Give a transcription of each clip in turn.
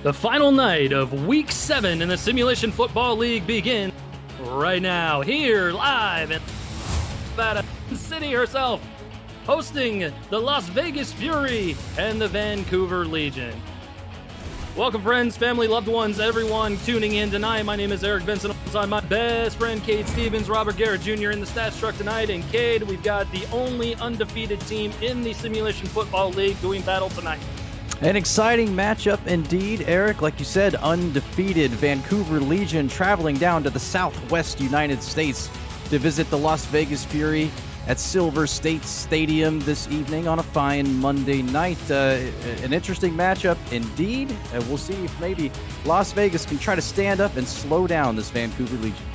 The final night of Week 7 in the Simulation Football League begins right now, here live in Nevada City herself, hosting the Las Vegas Fury and the Vancouver Legion. Welcome, friends, family, loved ones, everyone tuning in tonight. My name is Eric Benson. I'm my best friend, Cade Stevens, Robert Garrett Jr. in the stats truck tonight. And Cade, we've got the only undefeated team in the Simulation Football League doing battle tonight. An exciting matchup indeed, Eric. Like you said, undefeated Vancouver Legion traveling down to the Southwest United States to visit the Las Vegas Fury at Silver State Stadium this evening on a fine Monday night. An interesting matchup indeed. We'll see if maybe Las Vegas can try to stand up and slow down this Vancouver Legion.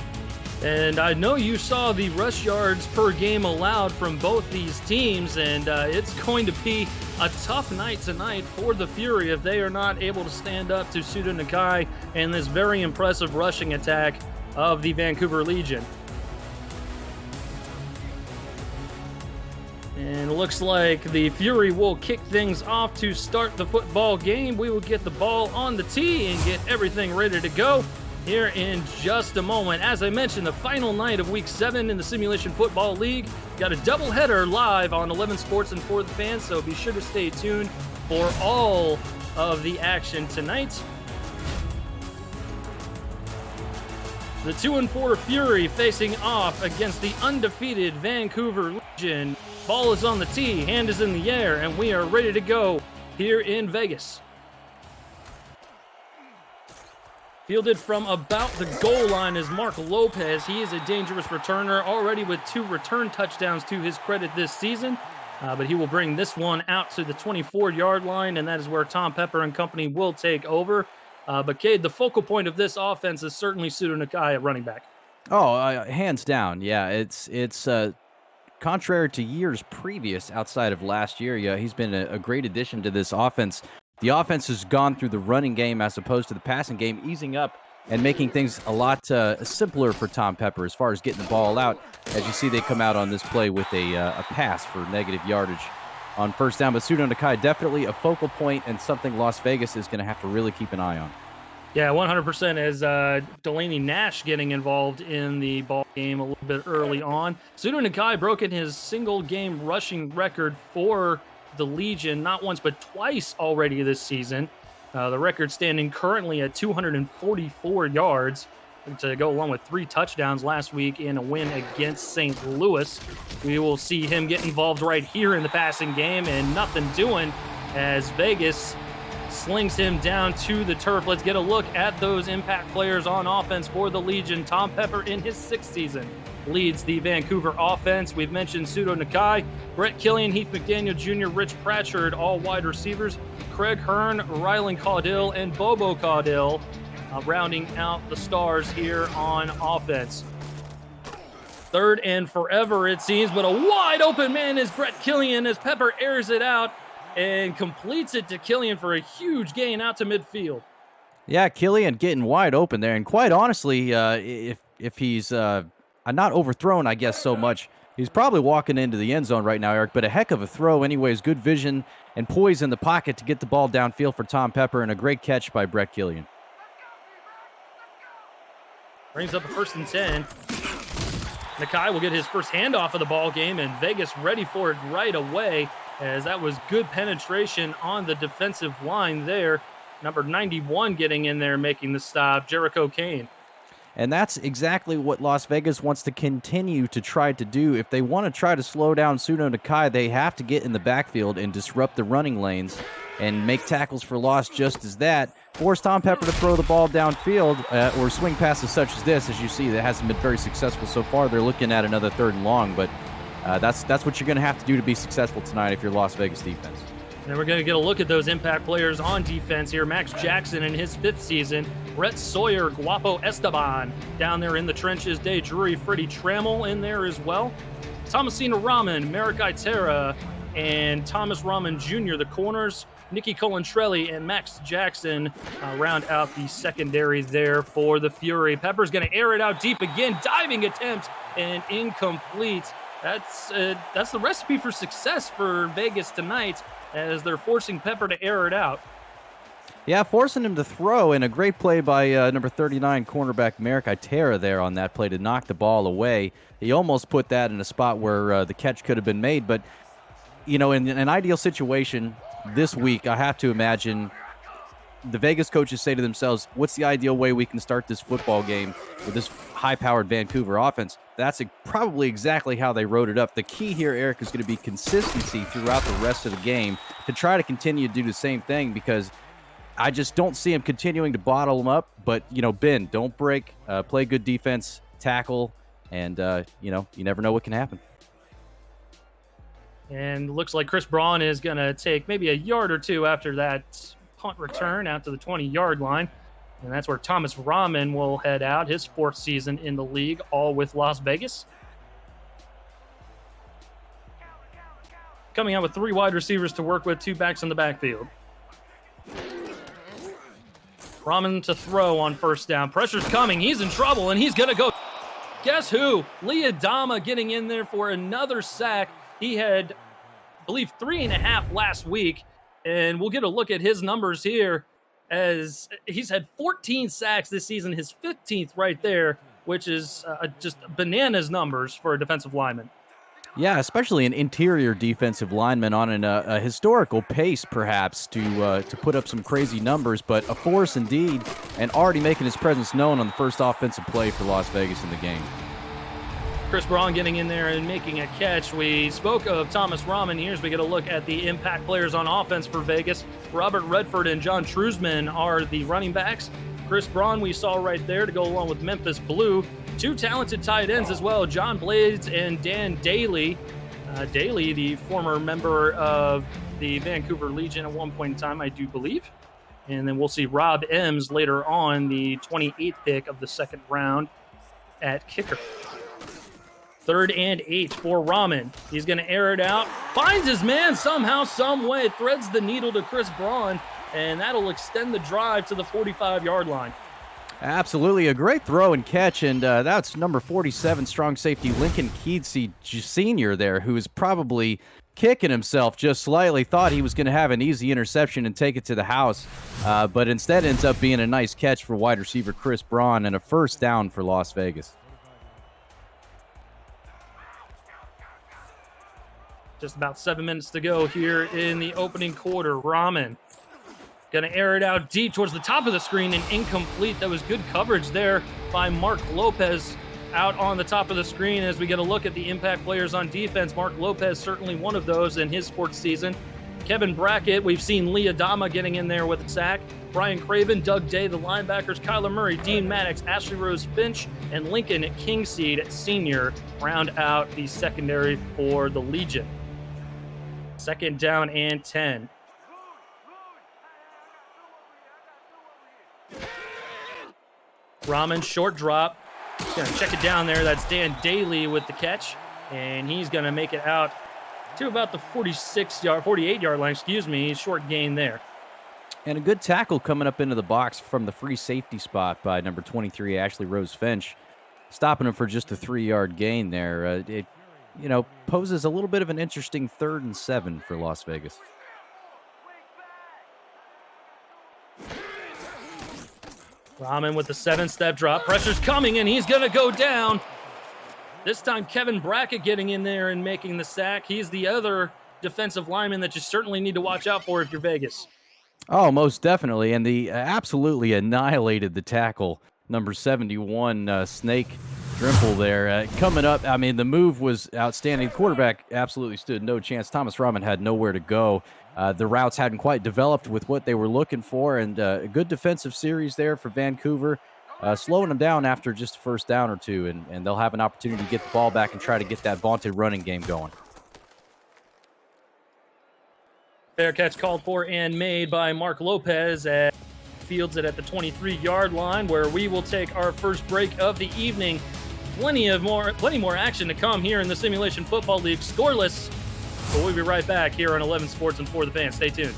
And I know you saw the rush yards per game allowed from both these teams, and it's going to be a tough night tonight for the Fury if they are not able to stand up to Suda Nakai and this very impressive rushing attack of the Vancouver Legion. And it looks like the Fury will kick things off to start the football game. We will get the ball on the tee and get everything ready to go here in just a moment. As I mentioned, the final night of Week 7 in the Simulation Football League. Got a doubleheader live on 11 Sports and for the fans, so be sure to stay tuned for all of the action tonight. The 2-4 Fury facing off against the undefeated Vancouver Legion. Ball is on the tee, hand is in the air, and we are ready to go here in Vegas. Fielded from about the goal line is Mark Lopez. He is a dangerous returner, already with 2 return touchdowns to his credit this season. But he will bring this one out to the 24-yard line, and that is where Tom Pepper and company will take over. But Cade, the focal point of this offense is certainly Suda Nakai at running back. Oh, hands down, yeah. It's contrary to years previous outside of last year. Yeah, he's been a great addition to this offense. The offense has gone through the running game as opposed to the passing game, easing up and making things a lot simpler for Tom Pepper as far as getting the ball out. As you see, they come out on this play with a pass for negative yardage on first down. But Suda Nakai, definitely a focal point and something Las Vegas is going to have to really keep an eye on. Yeah, 100% as Delaney Nash getting involved in the ball game a little bit early on. Suda Nakai broken his single-game rushing record for the Legion not once but twice already this season. The record standing currently at 244 yards to go along with 3 touchdowns last week in a win against St. Louis. We will see him get involved right here in the passing game, and nothing doing as Vegas slings him down to the turf. Let's get a look at those impact players on offense for the Legion. Tom Pepper in his 6th season leads the Vancouver offense. We've mentioned Suda Nakai, Brett Killian, Heath McDaniel Jr., Rich Pratchard, all wide receivers, Craig Hearn, Rylan Caudill, and Bobo Caudill rounding out the stars here on offense. Third and forever, it seems, but a wide open man is Brett Killian as Pepper airs it out and completes it to Killian for a huge gain out to midfield. Yeah, Killian getting wide open there, and quite honestly, if he's not overthrown, I guess, so much, he's probably walking into the end zone right now, Eric, but a heck of a throw anyways. Good vision and poise in the pocket to get the ball downfield for Tom Pepper, and a great catch by Brett Killian. Brings up a 1st and 10. Nakai will get his first handoff of the ball game, and Vegas ready for it right away, as that was good penetration on the defensive line there. Number 91 getting in there, making the stop, Jericho Kane. And that's exactly what Las Vegas wants to continue to try to do. If they want to try to slow down Suda Nakai, they have to get in the backfield and disrupt the running lanes and make tackles for loss just as that. Force Tom Pepper to throw the ball downfield or swing passes such as this. As you see, that hasn't been very successful so far. They're looking at another 3rd and long, but that's what you're going to have to do to be successful tonight if you're Las Vegas defense. And we're going to get a look at those impact players on defense here. Max Jackson in his 5th season. Brett Sawyer, Guapo Esteban down there in the trenches. Day Drury, Freddie Trammell in there as well. Thomasina Rahman, Merrick Itera, and Thomas Rahman Jr., the corners. Nicky Colantrelli and Max Jackson round out the secondary there for the Fury. Pepper's going to air it out deep again. Diving attempt and incomplete. That's the recipe for success for Vegas tonight, as they're forcing Pepper to air it out. Yeah, forcing him to throw, and a great play by number 39 cornerback Merrick Itera there on that play to knock the ball away. He almost put that in a spot where the catch could have been made, but in an ideal situation this week, I have to imagine the Vegas coaches say to themselves, what's the ideal way we can start this football game with this high-powered Vancouver offense? That's probably exactly how they wrote it up. The key here, Eric, is going to be consistency throughout the rest of the game to try to continue to do the same thing, because I just don't see him continuing to bottle them up. But, bend, don't break, play good defense, tackle, and, you never know what can happen. And looks like Chris Braun is going to take maybe a yard or two after that punt return out to the 20-yard line. And that's where Thomas Rahman will head out, his 4th season in the league, all with Las Vegas. Coming out with 3 wide receivers to work with, 2 backs in the backfield. Rahman to throw on first down. Pressure's coming. He's in trouble, and he's going to go. Guess who? Liadama getting in there for another sack. He had, I believe, 3.5 last week, and we'll get a look at his numbers here, as he's had 14 sacks this season, his 15th right there, which is just bananas numbers for a defensive lineman. Yeah, especially an interior defensive lineman on a historical pace, perhaps, to put up some crazy numbers, but a force indeed, and already making his presence known on the first offensive play for Las Vegas in the game. Chris Braun getting in there and making a catch. We spoke of Thomas Rahman here as we get a look at the impact players on offense for Vegas. Robert Redford and John Truzman are the running backs. Chris Braun we saw right there to go along with Memphis Blue. 2 talented tight ends as well, John Blades and Dan Daly. Daly, the former member of the Vancouver Legion at one point in time, I do believe. And then we'll see Rob Ems later on, the 28th pick of the 2nd round at kicker. 3rd and 8 for Rahman. He's going to air it out. Finds his man somehow, some way. Threads the needle to Chris Braun, and that'll extend the drive to the 45-yard line. Absolutely. A great throw and catch, and that's number 47, strong safety Lincoln Keatsey Sr. there, who is probably kicking himself just slightly. Thought he was going to have an easy interception and take it to the house, but instead ends up being a nice catch for wide receiver Chris Braun and a first down for Las Vegas. Just about 7 minutes to go here in the opening quarter. Rahman going to air it out deep towards the top of the screen and incomplete. That was good coverage there by Mark Lopez out on the top of the screen as we get a look at the impact players on defense. Mark Lopez, certainly one of those in his 4th season. Kevin Brackett, we've seen Liadama getting in there with a sack. Brian Craven, Doug Day, the linebackers, Kyler Murray, Dean Maddox, Ashley Rose Finch, and Lincoln Kingseed Sr. round out the secondary for the Legion. 2nd down and 10. Rahman, short drop. He's going to check it down there. That's Dan Daly with the catch. And he's going to make it out to about the 48-yard line, short gain there. And a good tackle coming up into the box from the free safety spot by number 23, Ashley Rose Finch, stopping him for just a 3-yard gain there. It poses a little bit of an interesting 3rd and 7 for Las Vegas. Rahman with the 7-step drop. Pressure's coming, and he's going to go down. This time, Kevin Brackett getting in there and making the sack. He's the other defensive lineman that you certainly need to watch out for if you're Vegas. Oh, most definitely. And the absolutely annihilated the tackle, number 71, Snake Drimple there. Coming up, I mean, the move was outstanding. The quarterback absolutely stood no chance. Thomas Rahman had nowhere to go. The routes hadn't quite developed with what they were looking for, and a good defensive series there for Vancouver, slowing them down after just a first down or two, and they'll have an opportunity to get the ball back and try to get that vaunted running game going. Fair catch called for and made by Mark Lopez as fields it at the 23-yard line, where we will take our first break of the evening. Plenty more action to come here in the Simulation Football League. Scoreless. But we'll be right back here on 11 Sports and For the Fans. Stay tuned.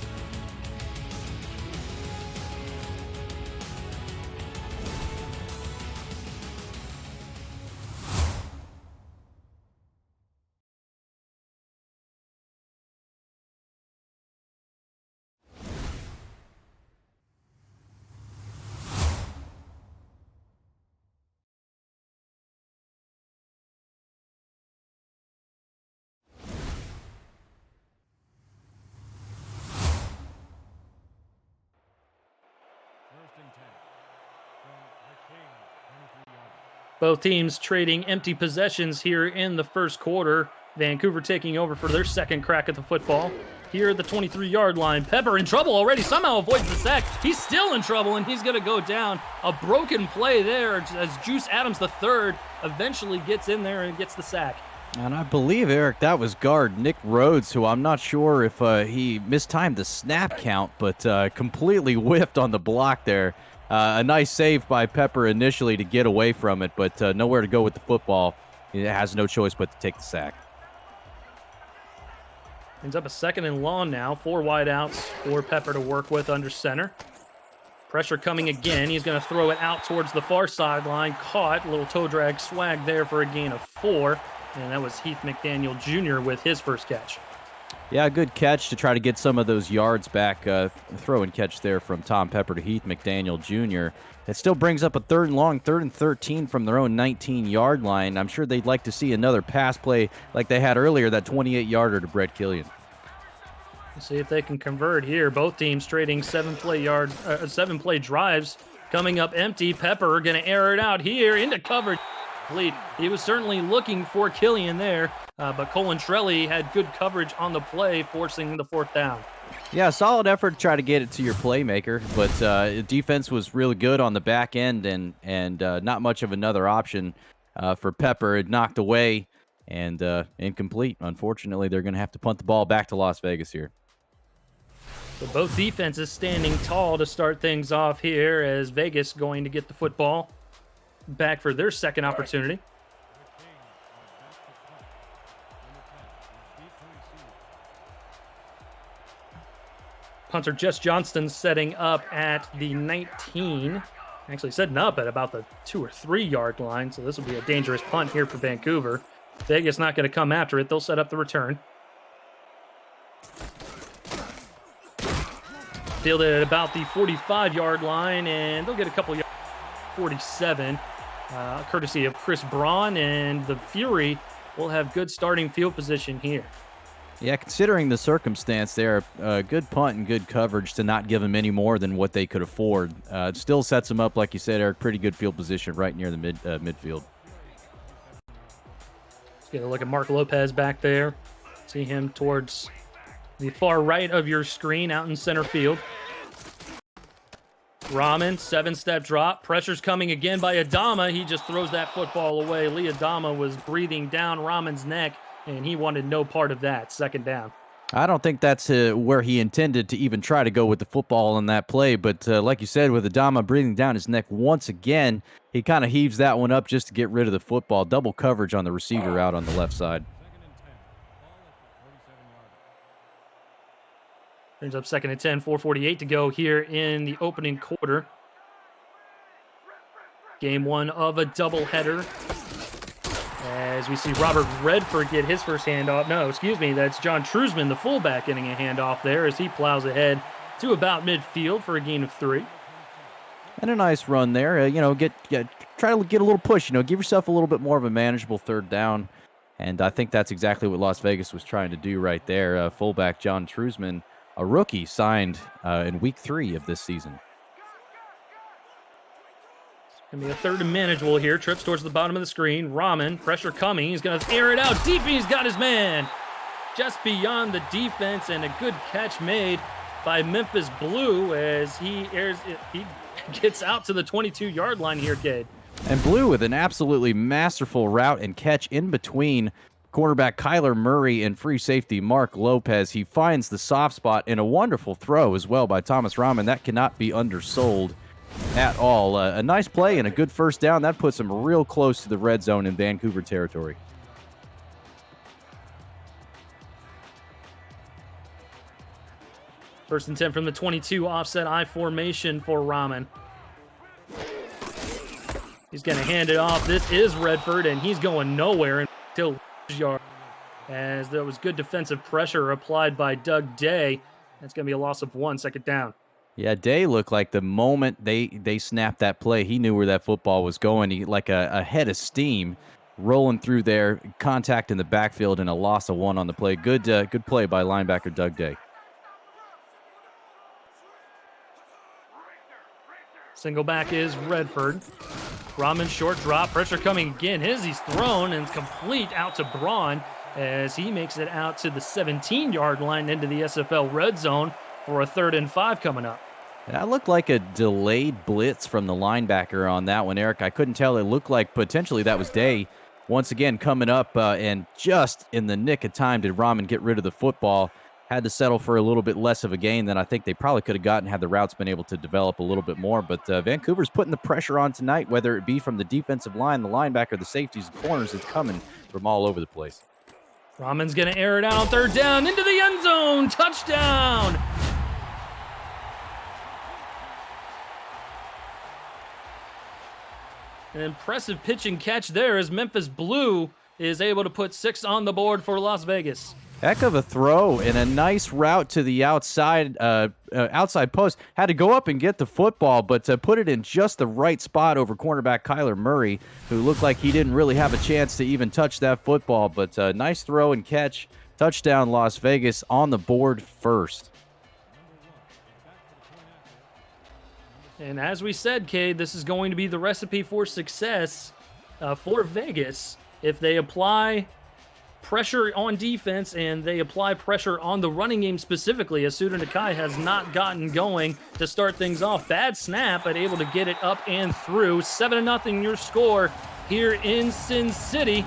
Both teams trading empty possessions here in the first quarter. Vancouver taking over for their second crack at the football. Here at the 23-yard line, Pepper in trouble already, somehow avoids the sack. He's still in trouble, and he's going to go down. A broken play there as Juice Adams III eventually gets in there and gets the sack. And I believe, Eric, that was guard Nick Rhodes, who I'm not sure if he mistimed the snap count, but completely whiffed on the block there. A nice save by Pepper initially to get away from it, but nowhere to go with the football. It has no choice but to take the sack. Ends up a second and long now. 4 wideouts for Pepper to work with under center. Pressure coming again. He's going to throw it out towards the far sideline. Caught. A little toe drag swag there for a gain of 4. And that was Heath McDaniel Jr. with his first catch. Yeah, good catch to try to get some of those yards back. Throw and catch there from Tom Pepper to Heath McDaniel Jr. It still brings up a 3rd and long, 3rd and 13 from their own 19-yard line. I'm sure they'd like to see another pass play like they had earlier, that 28-yarder to Brett Killian. Let's see if they can convert here. Both teams trading 7-play drives. Coming up empty. Pepper going to air it out here into coverage. He was certainly looking for Killian there, but Colin Trelli had good coverage on the play, forcing the 4th down. Yeah, solid effort to try to get it to your playmaker, but defense was really good on the back end and not much of another option for Pepper. It knocked away and incomplete. Unfortunately, they're going to have to punt the ball back to Las Vegas here. So both defenses standing tall to start things off here as Vegas going to get the football back for their second opportunity. Punter Jess Johnston setting up at the 19. Actually setting up at about the 2 or 3 yard line, so this will be a dangerous punt here for Vancouver. Vegas not going to come after it. They'll set up the return. Fielded at about the 45-yard line, and they'll get a couple yards. 47, courtesy of Chris Braun, and the Fury will have good starting field position here. Yeah, considering the circumstance there, good punt and good coverage to not give them any more than what they could afford. It still sets them up, like you said, Eric, pretty good field position right near the midfield. Let's get a look at Mark Lopez back there. See him towards the far right of your screen out in center field. Rahman, 7-step drop. Pressure's coming again by Adama. He just throws that football away. Lee Adama was breathing down Rahman's neck, and he wanted no part of that. Second down. I don't think that's where he intended to even try to go with the football on that play, but like you said, with Adama breathing down his neck once again, he kind of heaves that one up just to get rid of the football. Double coverage on the receiver out on the left side. Turns up 2nd and 10, 4:48 to go here in the opening quarter. Game 1 of a doubleheader. As we see Robert Redford get his first handoff. No, excuse me, that's John Trusman, the fullback, getting a handoff there as he plows ahead to about midfield for a gain of 3. And a nice run there. Try to get a little push. Give yourself a little bit more of a manageable 3rd down. And I think that's exactly what Las Vegas was trying to do right there. Fullback John Trusman, a rookie signed in week 3 of this season. Gonna be a 3rd and manageable here. Trips towards the bottom of the screen. Rahman, pressure coming. He's gonna air it out deep. He's got his man just beyond the defense, and a good catch made by Memphis Blue as he gets out to the 22-yard line here, Cade. And Blue with an absolutely masterful route and catch in between cornerback Kyler Murray and free safety Mark Lopez. He finds the soft spot in a wonderful throw as well by Thomas Rahman. That cannot be undersold at all. A nice play and a good 1st down. That puts him real close to the red zone in Vancouver territory. First and 10 from the 22, offset I formation for Rahman. He's going to hand it off. This is Redford, and he's going nowhere until yard. As there was good defensive pressure applied by Doug Day. That's going to be a loss of 1, 2nd down. Yeah, Day looked like the moment they snapped that play, he knew where that football was going. He like a head of steam rolling through there, contact in the backfield, and a loss of 1 on the play. Good play by linebacker Doug Day. Single back is Redford. Rahman short drop, pressure coming again. He's thrown and complete out to Braun as he makes it out to the 17-yard line into the SFL red zone for a 3rd and 5 coming up. That looked like a delayed blitz from the linebacker on that one, Eric. I couldn't tell. It looked like potentially that was Day once again coming up, and just in the nick of time did Rahman get rid of the football. Had to settle for a little bit less of a gain than I think they probably could have gotten had the routes been able to develop a little bit more. But Vancouver's putting the pressure on tonight, whether it be from the defensive line, the linebacker, the safeties, the corners. It's coming from all over the place. Rahman's going to air it out on 3rd down into the end zone. Touchdown! An impressive pitch and catch there as Memphis Blue is able to put 6 on the board for Las Vegas. Heck of a throw and a nice route to the outside post. Had to go up and get the football, but put it in just the right spot over cornerback Kyler Murray, who looked like he didn't really have a chance to even touch that football. But nice throw and catch. Touchdown Las Vegas on the board first. And as we said, Cade, this is going to be the recipe for success for Vegas if they apply pressure on defense and they apply pressure on the running game specifically, as Suda Nakai has not gotten going to start things off. Bad snap, but able to get it up and through. 7-0 your score here in Sin City.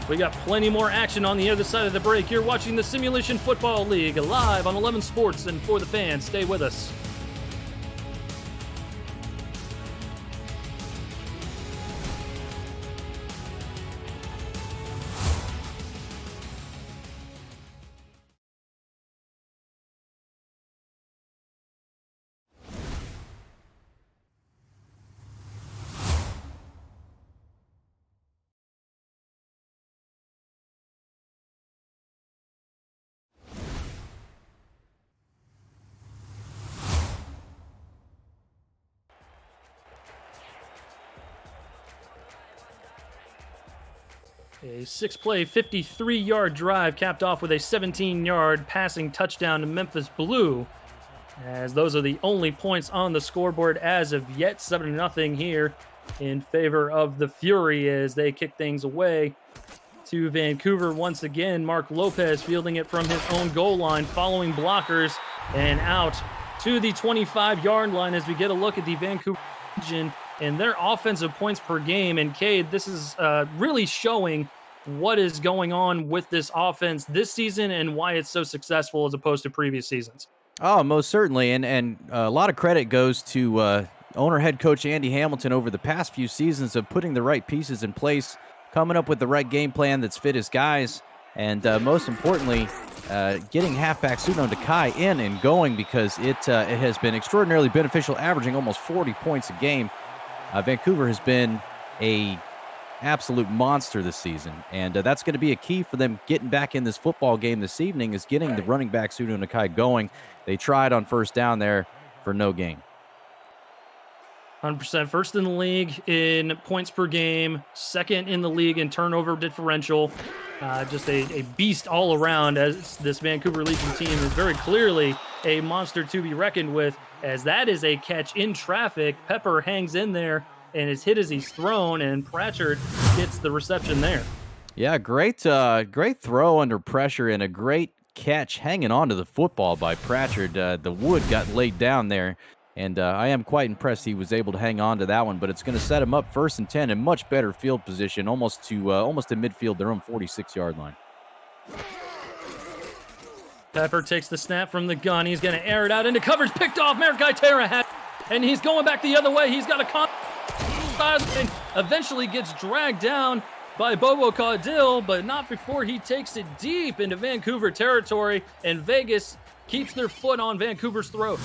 We got plenty more action on the other side of the break. You're watching the Simulation Football League live on 11 Sports and for the fans. Stay with us. A 6-play, 53-yard drive capped off with a 17-yard passing touchdown to Memphis Blue, as those are the only points on the scoreboard as of yet. 7-0 here in favor of the Fury as they kick things away to Vancouver once again. Mark Lopez fielding it from his own goal line, following blockers, and out to the 25-yard line as we get a look at the Vancouver Legion and their offensive points per game. And Cade, this is really showing what is going on with this offense this season and why it's so successful as opposed to previous seasons. Oh, most certainly. And a lot of credit goes to owner head coach Andy Hamilton over the past few seasons of putting the right pieces in place, coming up with the right game plan that's fit his guys, and most importantly, getting halfback Suno Nakai in and going, because it has been extraordinarily beneficial, averaging almost 40 points a game. Vancouver has been a absolute monster this season, and that's going to be a key for them getting back in this football game this evening, is getting the running back Suno Nakai going. They tried on 1st down there for no gain. 100%. First in the league in points per game, 2nd in the league in turnover differential. Just a beast all around, as this Vancouver Legion team is very clearly a monster to be reckoned with, as that is a catch in traffic. Pepper hangs in there and is hit as he's thrown, and Pratchard gets the reception there. Yeah, great throw under pressure and a great catch hanging onto the football by Pratchard. The wood got laid down there, and I am quite impressed he was able to hang on to that one, but it's going to set him up 1st and 10 in much better field position, almost to midfield, their own 46-yard line. Pepper takes the snap from the gun. He's going to air it out into coverage. Picked off. Marikai Terra had, and he's going back the other way. He's got a and eventually gets dragged down by Bobo Caudill, but not before he takes it deep into Vancouver territory, and Vegas keeps their foot on Vancouver's throat.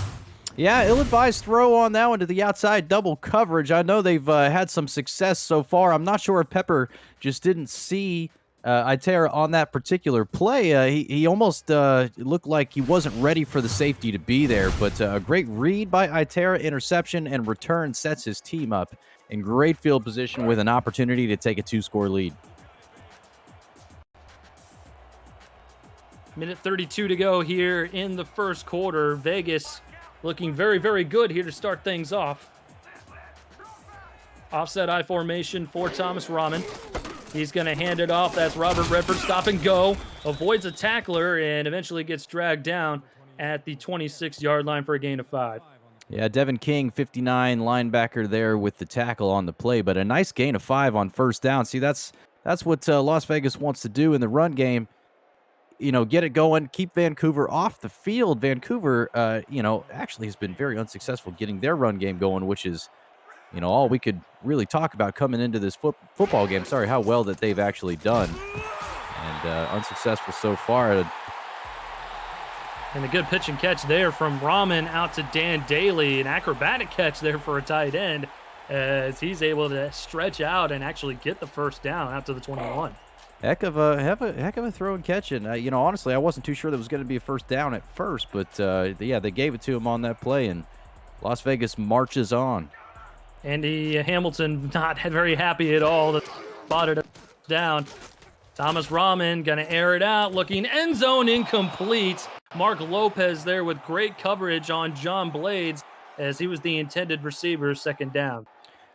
Yeah, ill-advised throw on that one to the outside, double coverage. I know they've had some success so far. I'm not sure if Pepper just didn't see Itera on that particular play. He almost looked like he wasn't ready for the safety to be there, but a great read by Itera, interception, and return sets his team up in great field position with an opportunity to take a 2-score lead. Minute 32 to go here in the first quarter. Vegas looking very, very good here to start things off. Offset I formation for Thomas Rahman. He's going to hand it off. That's Robert Redford. Stop and go. Avoids a tackler and eventually gets dragged down at the 26-yard line for a gain of 5. Yeah, Devin King, 59, linebacker there with the tackle on the play, but a nice gain of 5 on first down. See, that's what Las Vegas wants to do in the run game. Get it going, keep Vancouver off the field. Vancouver, actually has been very unsuccessful getting their run game going, which is, all we could really talk about coming into this football game. Sorry, how well that they've actually done. And unsuccessful so far. And a good pitch and catch there from Rahman out to Dan Daly. An acrobatic catch there for a tight end as he's able to stretch out and actually get the first down out to the 21. Heck of a throw and catch. And, honestly, I wasn't too sure there was going to be a first down at first. But, yeah, they gave it to him on that play, and Las Vegas marches on. Andy Hamilton not very happy at all that spotted it down. Thomas Rahman going to air it out, looking end zone incomplete. Mark Lopez there with great coverage on John Blades as he was the intended receiver, second down.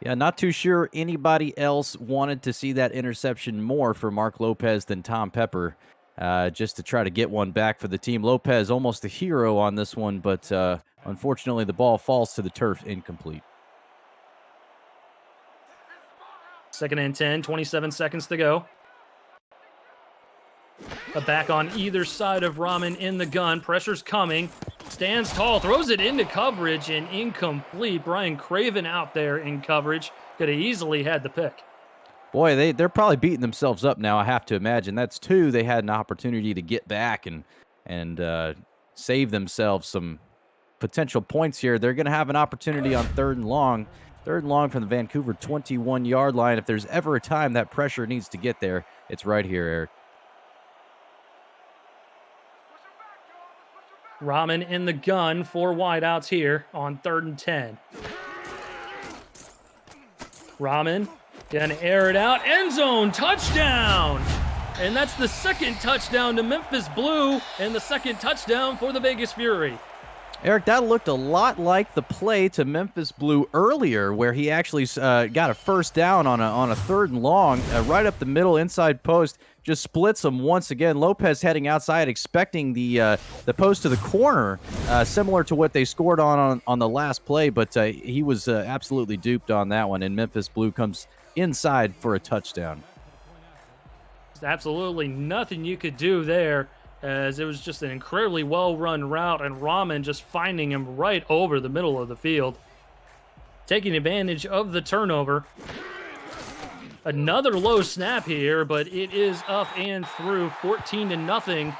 Yeah, not too sure anybody else wanted to see that interception more for Mark Lopez than Tom Pepper, just to try to get one back for the team. Lopez almost a hero on this one, but unfortunately the ball falls to the turf incomplete. 2nd and 10, 27 seconds to go. A back on either side of Rahman in the gun. Pressure's coming. Stands tall, throws it into coverage and incomplete. Brian Craven out there in coverage. Could have easily had the pick. Boy, they're probably beating themselves up now, I have to imagine. That's 2. They had an opportunity to get back and save themselves some potential points here. They're going to have an opportunity on 3rd and long. 3rd and long from the Vancouver 21-yard line. If there's ever a time that pressure needs to get there, it's right here, Eric. Rahman in the gun, 4 wideouts here on 3rd and 10. Rahman gonna air it out, end zone, touchdown! And that's the 2nd touchdown to Memphis Blue and the 2nd touchdown for the Vegas Fury. Eric, that looked a lot like the play to Memphis Blue earlier, where he actually got a first down on a 3rd and long, right up the middle, inside post, just splits them once again. Lopez heading outside, expecting the post to the corner, similar to what they scored on the last play, but he was absolutely duped on that one, and Memphis Blue comes inside for a touchdown. There's absolutely nothing you could do there, as it was just an incredibly well-run route, and Rahman just finding him right over the middle of the field, taking advantage of the turnover. Another low snap here, but it is up and through, 14-0.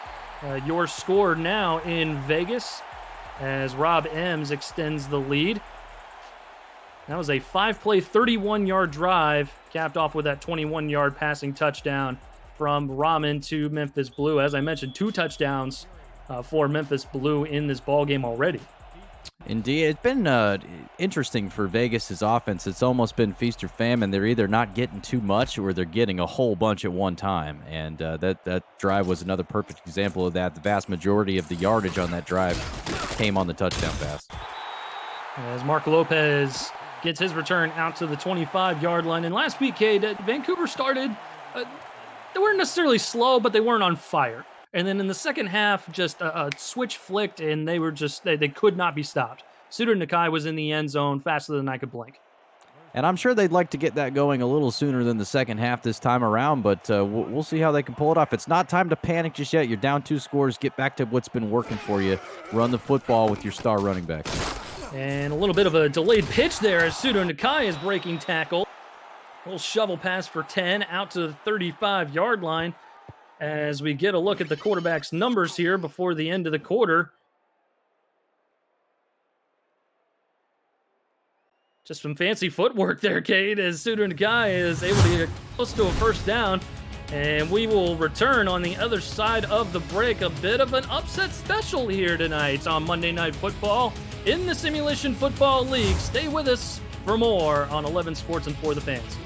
Your score now in Vegas as Rob Ems extends the lead. That was a 5-play, 31-yard drive, capped off with that 21-yard passing touchdown from Rahman to Memphis Blue. As I mentioned, 2 touchdowns for Memphis Blue in this ballgame already. Indeed. It's been interesting for Vegas' offense. It's almost been feast or famine. They're either not getting too much or they're getting a whole bunch at one time. And that drive was another perfect example of that. The vast majority of the yardage on that drive came on the touchdown pass. As Mark Lopez gets his return out to the 25-yard line. And last week, Cade, Vancouver started, they weren't necessarily slow, but they weren't on fire. And then in the second half, just a switch flicked, and they were just, they could not be stopped. Suter Nakai was in the end zone faster than I could blink. And I'm sure they'd like to get that going a little sooner than the second half this time around, but we'll see how they can pull it off. It's not time to panic just yet. You're down 2 scores. Get back to what's been working for you. Run the football with your star running back. And a little bit of a delayed pitch there as Suter Nakai is breaking tackle. A little shovel pass for 10 out to the 35-yard line. As we get a look at the quarterback's numbers here before the end of the quarter. Just some fancy footwork there, Cade, as Suter Nakai is able to get close to a first down. And we will return on the other side of the break. A bit of an upset special here tonight on Monday Night Football in the Simulation Football League. Stay with us for more on 11 Sports and For the Fans.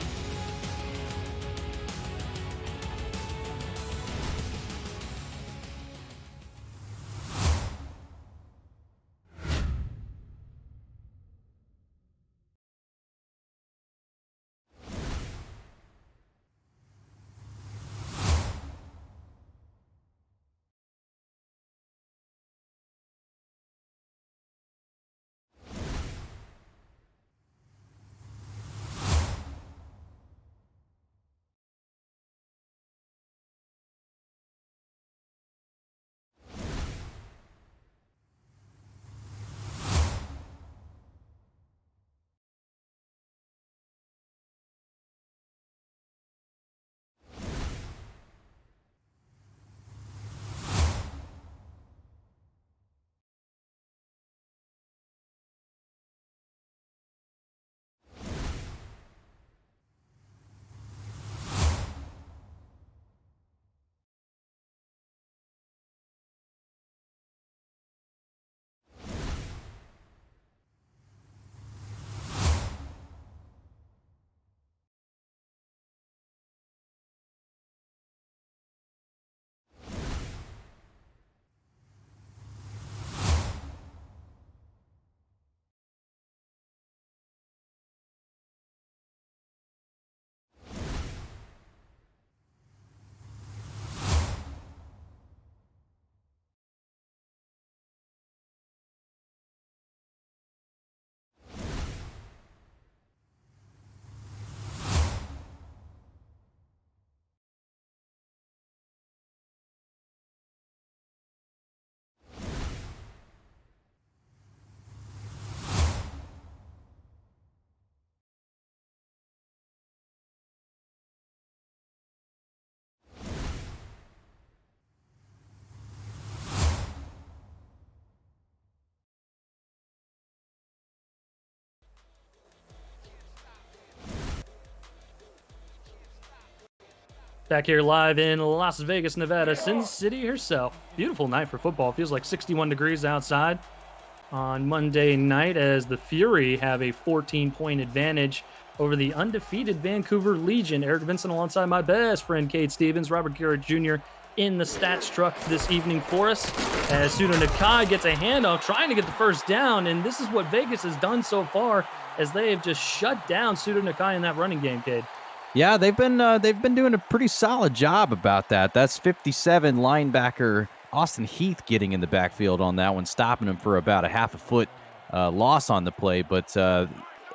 Back here live in Las Vegas, Nevada, Sin City herself. Beautiful night for football. Feels like 61 degrees outside on Monday night as the Fury have a 14-point advantage over the undefeated Vancouver Legion. Eric Vincent alongside my best friend Cade Stevens, Robert Garrett Jr. in the stats truck this evening for us as Sudo Nakai gets a handoff trying to get the first down, and this is what Vegas has done so far as they have just shut down Sudo Nakai in that running game, Cade. Yeah, they've been doing a pretty solid job about that. That's 57 linebacker Austin Heath getting in the backfield on that one, stopping him for about a half a foot loss on the play. But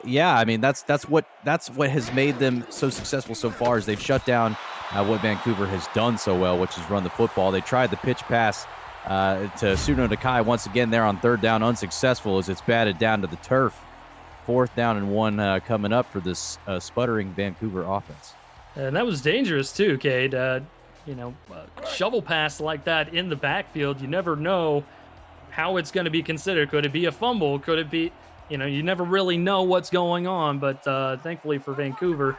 yeah, I mean that's what has made them so successful so far is they've shut down what Vancouver has done so well, which is run the football. They tried the pitch pass to Sudo Nakai once again there on third down, unsuccessful as it's batted down to the turf. 4th down and 1 coming up for this sputtering Vancouver offense. And that was dangerous too, Cade. Shovel pass like that in the backfield, you never know how it's going to be considered. Could it be a fumble? Could it be, you never really know what's going on. But thankfully for Vancouver,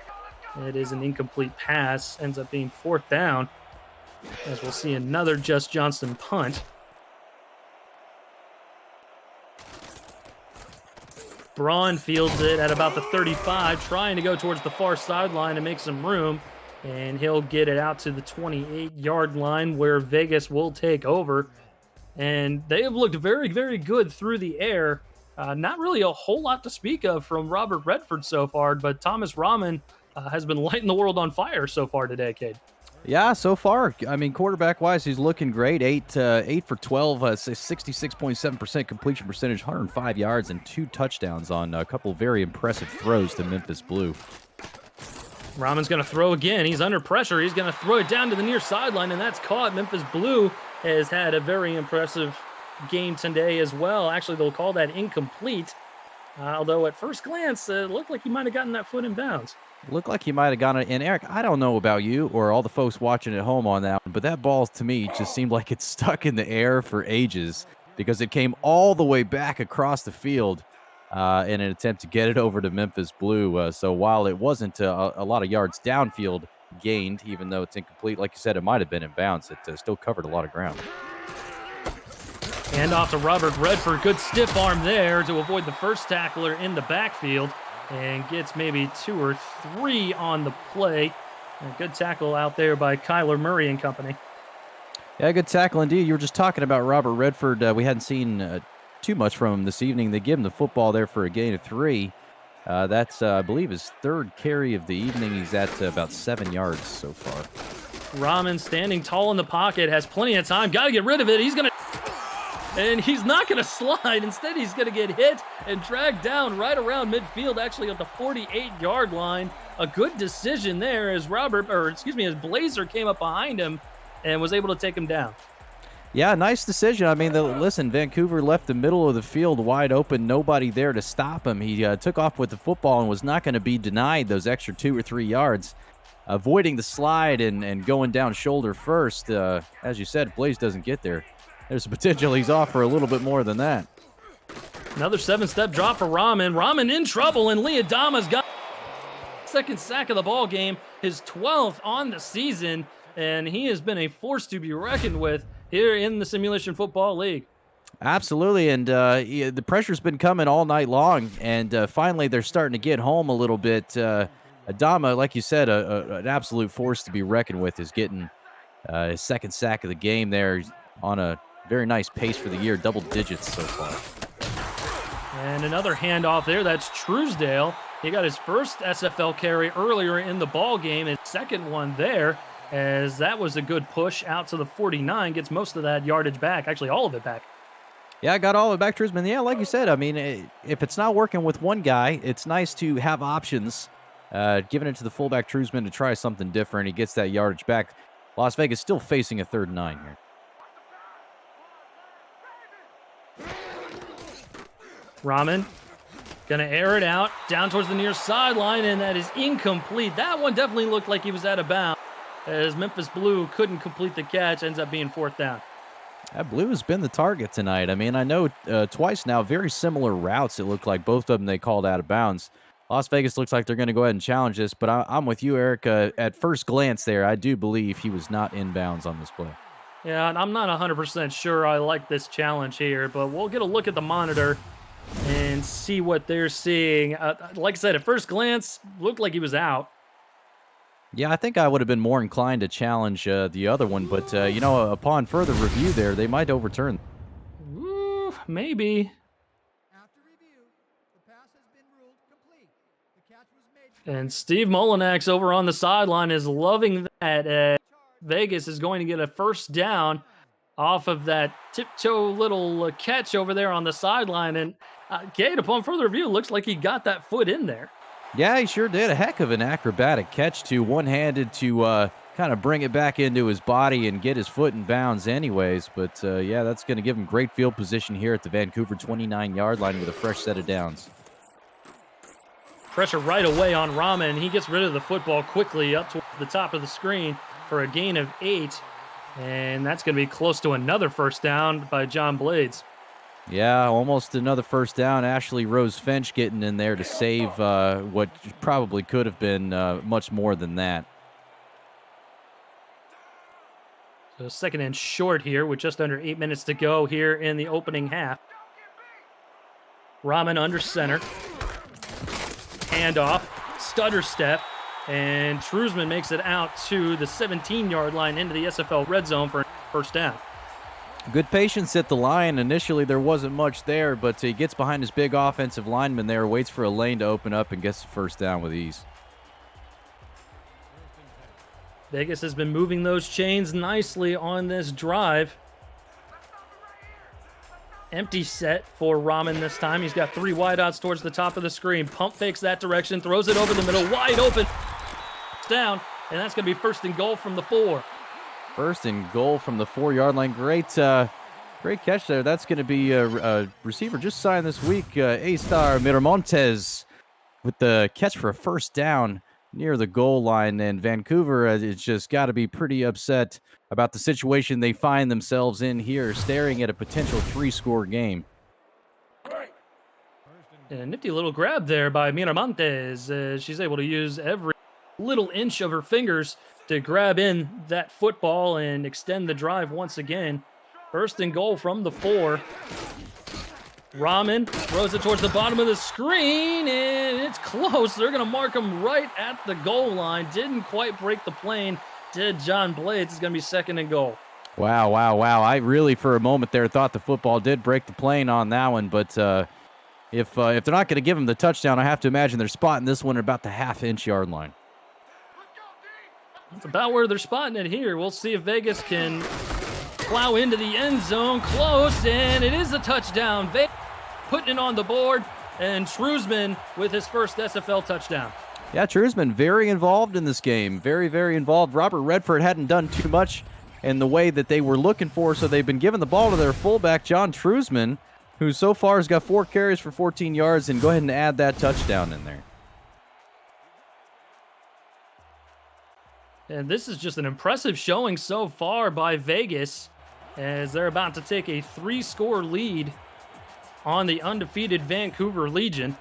it is an incomplete pass. Ends up being 4th down as we'll see another Just Johnston punt. Braun fields it at about the 35, trying to go towards the far sideline to make some room, and he'll get it out to the 28-yard line where Vegas will take over. And they have looked very, very good through the air. Not really a whole lot to speak of from Robert Redford so far, but Thomas Rahman has been lighting the world on fire so far today, Cade. Yeah, so far, I mean, quarterback-wise, he's looking great. 8 for 12, 66.7% completion percentage, 105 yards, and 2 touchdowns on a couple very impressive throws to Memphis Blue. Rahman's going to throw again. He's under pressure. He's going to throw it down to the near sideline, and that's caught. Memphis Blue has had a very impressive game today as well. Actually, they'll call that incomplete, although at first glance, it looked like he might have gotten that foot in bounds. Looked like he might have gotten it. And Eric, I don't know about you or all the folks watching at home on that one, but that ball to me just seemed like it stuck in the air for ages because it came all the way back across the field in an attempt to get it over to Memphis Blue. So while it wasn't a lot of yards downfield gained, even though it's incomplete, like you said, it might have been in bounds. It still covered a lot of ground. Hand off to Robert Redford. Good stiff arm there to avoid the first tackler in the backfield. And gets maybe 2 or 3 on the play. A good tackle out there by Kyler Murray and company. Yeah, good tackle indeed. You were just talking about Robert Redford. We hadn't seen too much from him this evening. They give him the football there for a gain of 3. That's, I believe, his 3rd carry of the evening. He's at about 7 yards so far. Rahman standing tall in the pocket, has plenty of time. Got to get rid of it. And he's not going to slide. Instead, he's going to get hit and dragged down right around midfield, actually at the 48-yard line. A good decision there as as Blazer came up behind him and was able to take him down. Yeah, nice decision. I mean, listen, Vancouver left the middle of the field wide open, nobody there to stop him. He took off with the football and was not going to be denied those extra 2 or 3 yards. Avoiding the slide and going down shoulder first. As you said, Blaze doesn't get there. There's a potential he's off for a little bit more than that. Another 7-step drop for Rahman. Rahman in trouble, and Liadama's got 2nd sack of the ball game, his 12th on the season, and he has been a force to be reckoned with here in the Simulation Football League. Absolutely, and the pressure's been coming all night long, and finally they're starting to get home a little bit. Adama, like you said, an absolute force to be reckoned with, is getting his 2nd sack of the game there. He's on a very nice pace for the year, double digits so far. And another handoff there. That's Truesdale. He got his first SFL carry earlier in the ball game, his 2nd one there, as that was a good push out to the 49. Gets most of that yardage back, actually all of it back. Yeah, I got all of it back, Truesman. Yeah, like you said, I mean, if it's not working with one guy, it's nice to have options. Giving it to the fullback Truesman to try something different. He gets that yardage back. Las Vegas still facing a 3rd and 9 here. Rahman gonna air it out down towards the near sideline, and that is incomplete. That one definitely looked like he was out of bounds as Memphis Blue couldn't complete the catch. Ends up being 4th down. That Blue has been the target tonight. I mean, I know twice now, very similar routes. It looked like both of them they called out of bounds. Las Vegas looks like they're going to go ahead and challenge this, but I'm with you, Eric. At first glance there, I do believe he was not inbounds on this play. Yeah, and I'm not 100% sure I like this challenge here, but we'll get a look at the monitor and see what they're seeing. Like I said, at first glance, looked like he was out. Yeah, I think I would have been more inclined to challenge the other one, but upon further review there, they might overturn. Ooh, maybe. And Steve Molinex over on the sideline is loving that. Vegas is going to get a first down off of that tiptoe little catch over there on the sideline. And Kate, upon further review, looks like he got that foot in there. Yeah, he sure did. A heck of an acrobatic catch, too. One-handed to kind of bring it back into his body and get his foot in bounds anyways. But, yeah, that's going to give him great field position here at the Vancouver 29-yard line with a fresh set of downs. Pressure right away on Rahman. He gets rid of the football quickly up to the top of the screen for a gain of 8. And that's going to be close to another first down by John Blades. Yeah, almost another first down. Ashley Rose Finch getting in there to save what probably could have been much more than that. So second and short here with just under 8 minutes to go here in the opening half. Rahman under center. Handoff, stutter step, and Truzman makes it out to the 17-yard line into the SFL red zone for first down. Good patience at the line. Initially, there wasn't much there, but he gets behind his big offensive lineman there, waits for a lane to open up, and gets the first down with ease. Vegas has been moving those chains nicely on this drive. Empty set for Rahman this time. He's got 3 wideouts towards the top of the screen. Pump fakes that direction, throws it over the middle, wide open. It's down, and that's going to be first and goal from the 4. First and goal from the 4-yard line. Great catch there. That's going to be a receiver just signed this week, A-Star Miramontes, with the catch for a first down near the goal line. And Vancouver has just got to be pretty upset about the situation they find themselves in here, staring at a potential 3-score game. And a nifty little grab there by Miramontes. She's able to use every little inch of her fingers to grab in that football and extend the drive once again. First and goal from the 4. Rahman throws it towards the bottom of the screen, and it's close. They're going to mark him right at the goal line. Didn't quite break the plane. Did John Blades. It's going to be second and goal. Wow. I really, for a moment there, thought the football did break the plane on that one, but if they're not going to give him the touchdown, I have to imagine they're spotting this one at about the half-inch yard line. That's about where they're spotting it here. We'll see if Vegas can plow into the end zone. Close, and it is a touchdown. Vegas putting it on the board, and Truzman with his first SFL touchdown. Yeah, Truzman very involved in this game. Very, very involved. Robert Redford hadn't done too much in the way that they were looking for, so they've been giving the ball to their fullback, John Truzman, who so far has got 4 carries for 14 yards, and go ahead and add that touchdown in there. And this is just an impressive showing so far by Vegas as they're about to take a 3-score lead on the undefeated Vancouver Legion.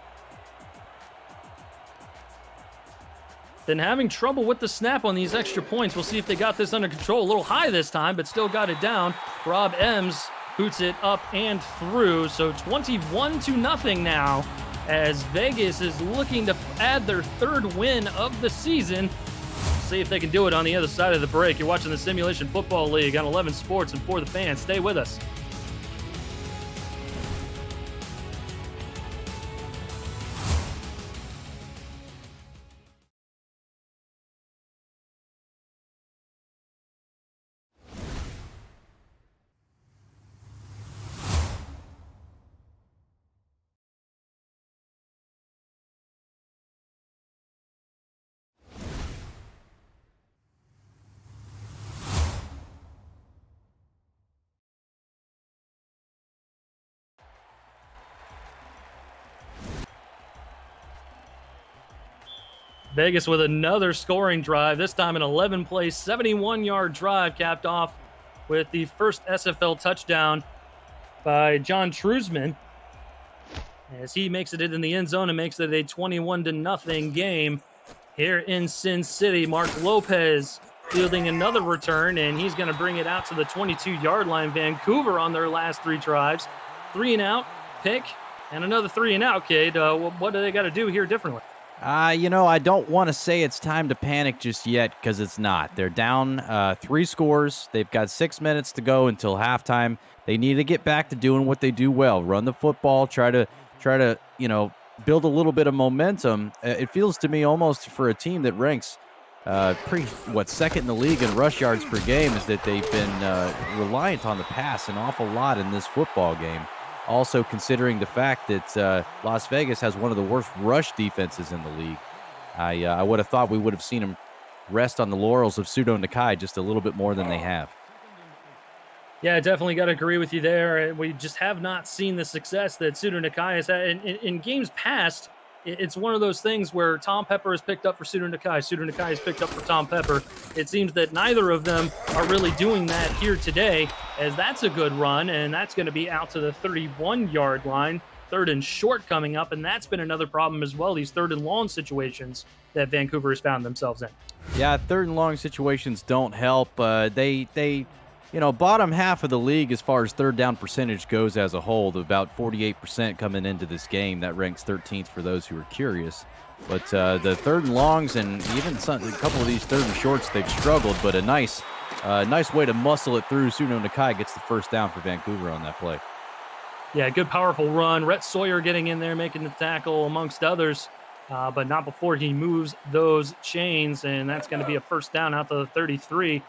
Then having trouble with the snap on these extra points. We'll see if they got this under control. A little high this time, but still got it down. Rob Ems boots it up and through. So 21-0 now as Vegas is looking to add their 3rd win of the season. See if they can do it on the other side of the break. You're watching the Simulation Football League on 11 Sports and For the Fans. Stay with us. Vegas with another scoring drive, this time an 11-play, 71-yard drive capped off with the first SFL touchdown by John Truzman. as he makes it in the end zone and makes it a 21-0 game here in Sin City. Mark Lopez fielding another return, and he's going to bring it out to the 22-yard line. Vancouver on their last 3 drives. 3 and out, pick, and another 3 and out, Cade. What do they got to do here differently? I don't want to say it's time to panic just yet because it's not. They're down 3 scores. They've got 6 minutes to go until halftime. They need to get back to doing what they do well: run the football, try to build a little bit of momentum. It feels to me almost for a team that ranks second in the league in rush yards per game is that they've been reliant on the pass an awful lot in this football game. Also, considering the fact that Las Vegas has one of the worst rush defenses in the league, I would have thought we would have seen them rest on the laurels of Pseudo Nakai just a little bit more than they have. Yeah, I definitely got to agree with you there. We just have not seen the success that Pseudo Nakai has had. In games past, it's one of those things where Tom Pepper is picked up for Pseudo Nakai. Pseudo Nakai is picked up for Tom Pepper. It seems that neither of them are really doing that here today, as that's a good run, and that's going to be out to the 31-yard line. 3rd and short coming up, and that's been another problem as well, these 3rd and long situations that Vancouver has found themselves in. Yeah, 3rd and long situations don't help. Bottom half of the league as far as 3rd down percentage goes as a whole, about 48% coming into this game. That ranks 13th for those who are curious. But the 3rd and longs and even a couple of these 3rd and shorts, they've struggled. But a nice way to muscle it through. Pseudo Nakai gets the 1st down for Vancouver on that play. Yeah, good, powerful run. Rhett Sawyer getting in there, making the tackle amongst others, but not before he moves those chains, and that's going to be a 1st down out to the 33.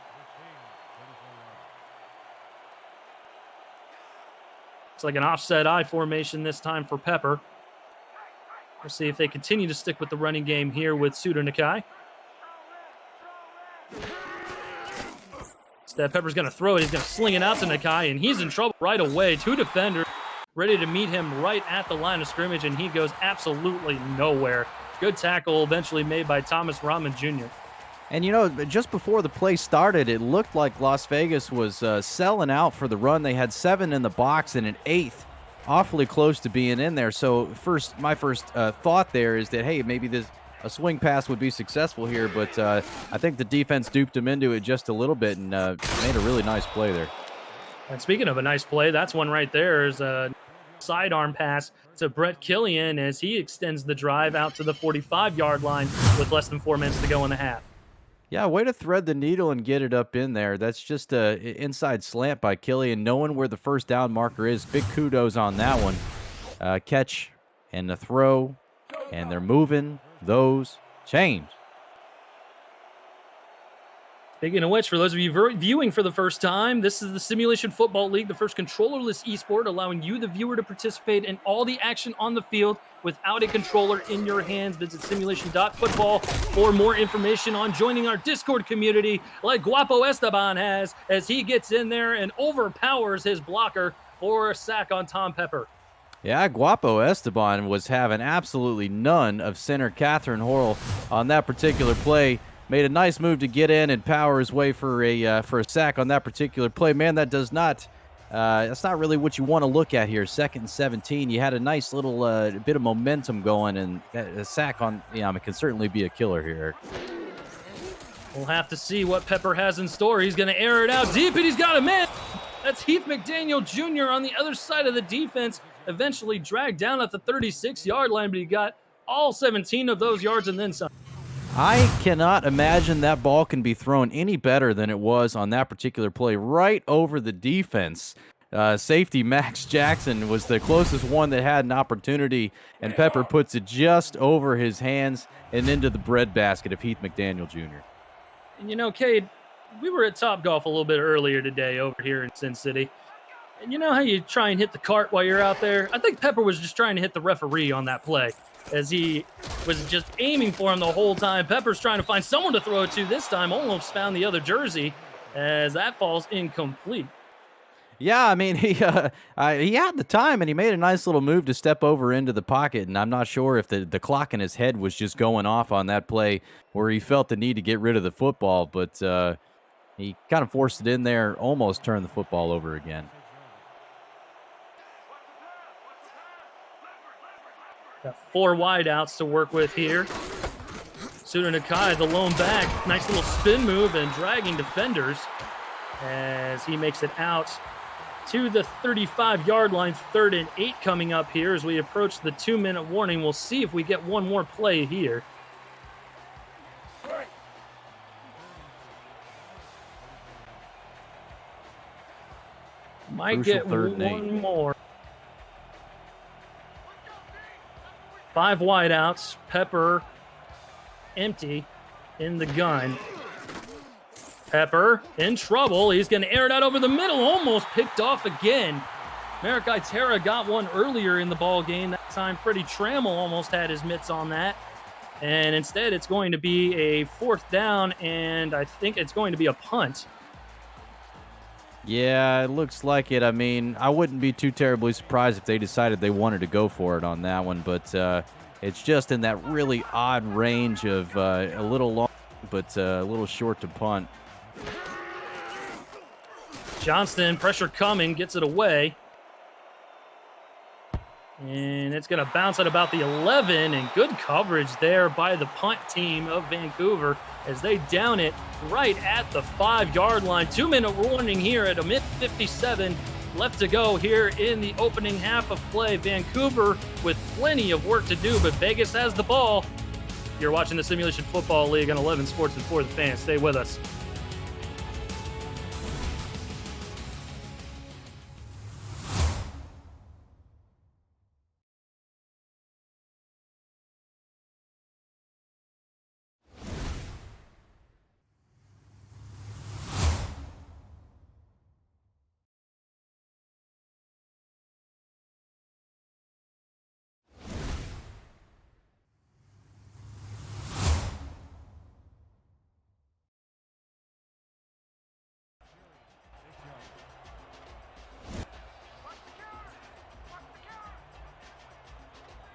It's like an offset I formation this time for Pepper. We'll see if they continue to stick with the running game here with Pseudo Nakai. Instead, Pepper's going to throw it. He's going to sling it out to Nakai, and he's in trouble right away. 2 defenders ready to meet him right at the line of scrimmage, and he goes absolutely nowhere. Good tackle eventually made by Thomas Rahman Jr. And, just before the play started, it looked like Las Vegas was selling out for the run. They had 7 in the box and an 8th awfully close to being in there. So my first thought there is that, hey, maybe a swing pass would be successful here, but I think the defense duped him into it just a little bit and made a really nice play there. And speaking of a nice play, that's one right there is a sidearm pass to Brett Killian as he extends the drive out to the 45-yard line with less than 4 minutes to go in the half. Yeah, way to thread the needle and get it up in there. That's just a inside slant by Killian, knowing where the 1st down marker is. Big kudos on that one. Catch and the throw, and they're moving those chains. Speaking of which, for those of you viewing for the first time, this is the Simulation Football League, the first controllerless esport, allowing you, the viewer, to participate in all the action on the field without a controller in your hands. Visit simulation.football for more information on joining our Discord community like Guapo Esteban has, as he gets in there and overpowers his blocker for a sack on Tom Pepper. Yeah, Guapo Esteban was having absolutely none of center Catherine Horrell on that particular play. Made a nice move to get in and power his way for a sack on that particular play. Man, that's not really what you want to look at here. 2nd and 17. You had a nice little bit of momentum going, and a sack on it can certainly be a killer here. We'll have to see what Pepper has in store. He's going to air it out deep, and he's got him in. That's Heath McDaniel Jr. on the other side of the defense, eventually dragged down at the 36-yard line, but he got all 17 of those yards and then some. I cannot imagine that ball can be thrown any better than it was on that particular play, right over the defense. Safety Max Jackson was the closest one that had an opportunity, and Pepper puts it just over his hands and into the breadbasket of Heath McDaniel Jr. And Cade, we were at Topgolf a little bit earlier today over here in Sin City. And you know how you try and hit the cart while you're out there? I think Pepper was just trying to hit the referee on that play, as he was just aiming for him the whole time. Pepper's trying to find someone to throw it to this time, almost found the other jersey, as that falls incomplete. Yeah, I mean, he had the time, and he made a nice little move to step over into the pocket, and I'm not sure if the clock in his head was just going off on that play where he felt the need to get rid of the football, but he kind of forced it in there, almost turned the football over again. Got 4 wideouts to work with here. Suda Nakai, the lone back. Nice little spin move and dragging defenders as he makes it out to the 35-yard line. 3rd and 8 coming up here as we approach the 2-minute warning. We'll see if we get one more play here. Might Crucial get 3rd and 8. one more. 5 wideouts. Pepper empty in the gun. Pepper in trouble. He's going to air it out over the middle. Almost picked off again. Marikai Terra got one earlier in the ball game. That time Freddie Trammell almost had his mitts on that. And instead it's going to be a 4th down, and I think it's going to be a punt. Yeah, it looks like it. I mean, I wouldn't be too terribly surprised if they decided they wanted to go for it on that one, but it's just in that really odd range of a little long, but a little short to punt. Johnston, pressure coming, gets it away. And it's going to bounce at about the 11, and good coverage there by the punt team of Vancouver as they down it right at the 5-yard line. 2-minute warning here at a minute 57 left to go here in the opening half of play. Vancouver with plenty of work to do, but Vegas has the ball. You're watching the Simulation Football League on 11 Sports and For the Fans. Stay with us.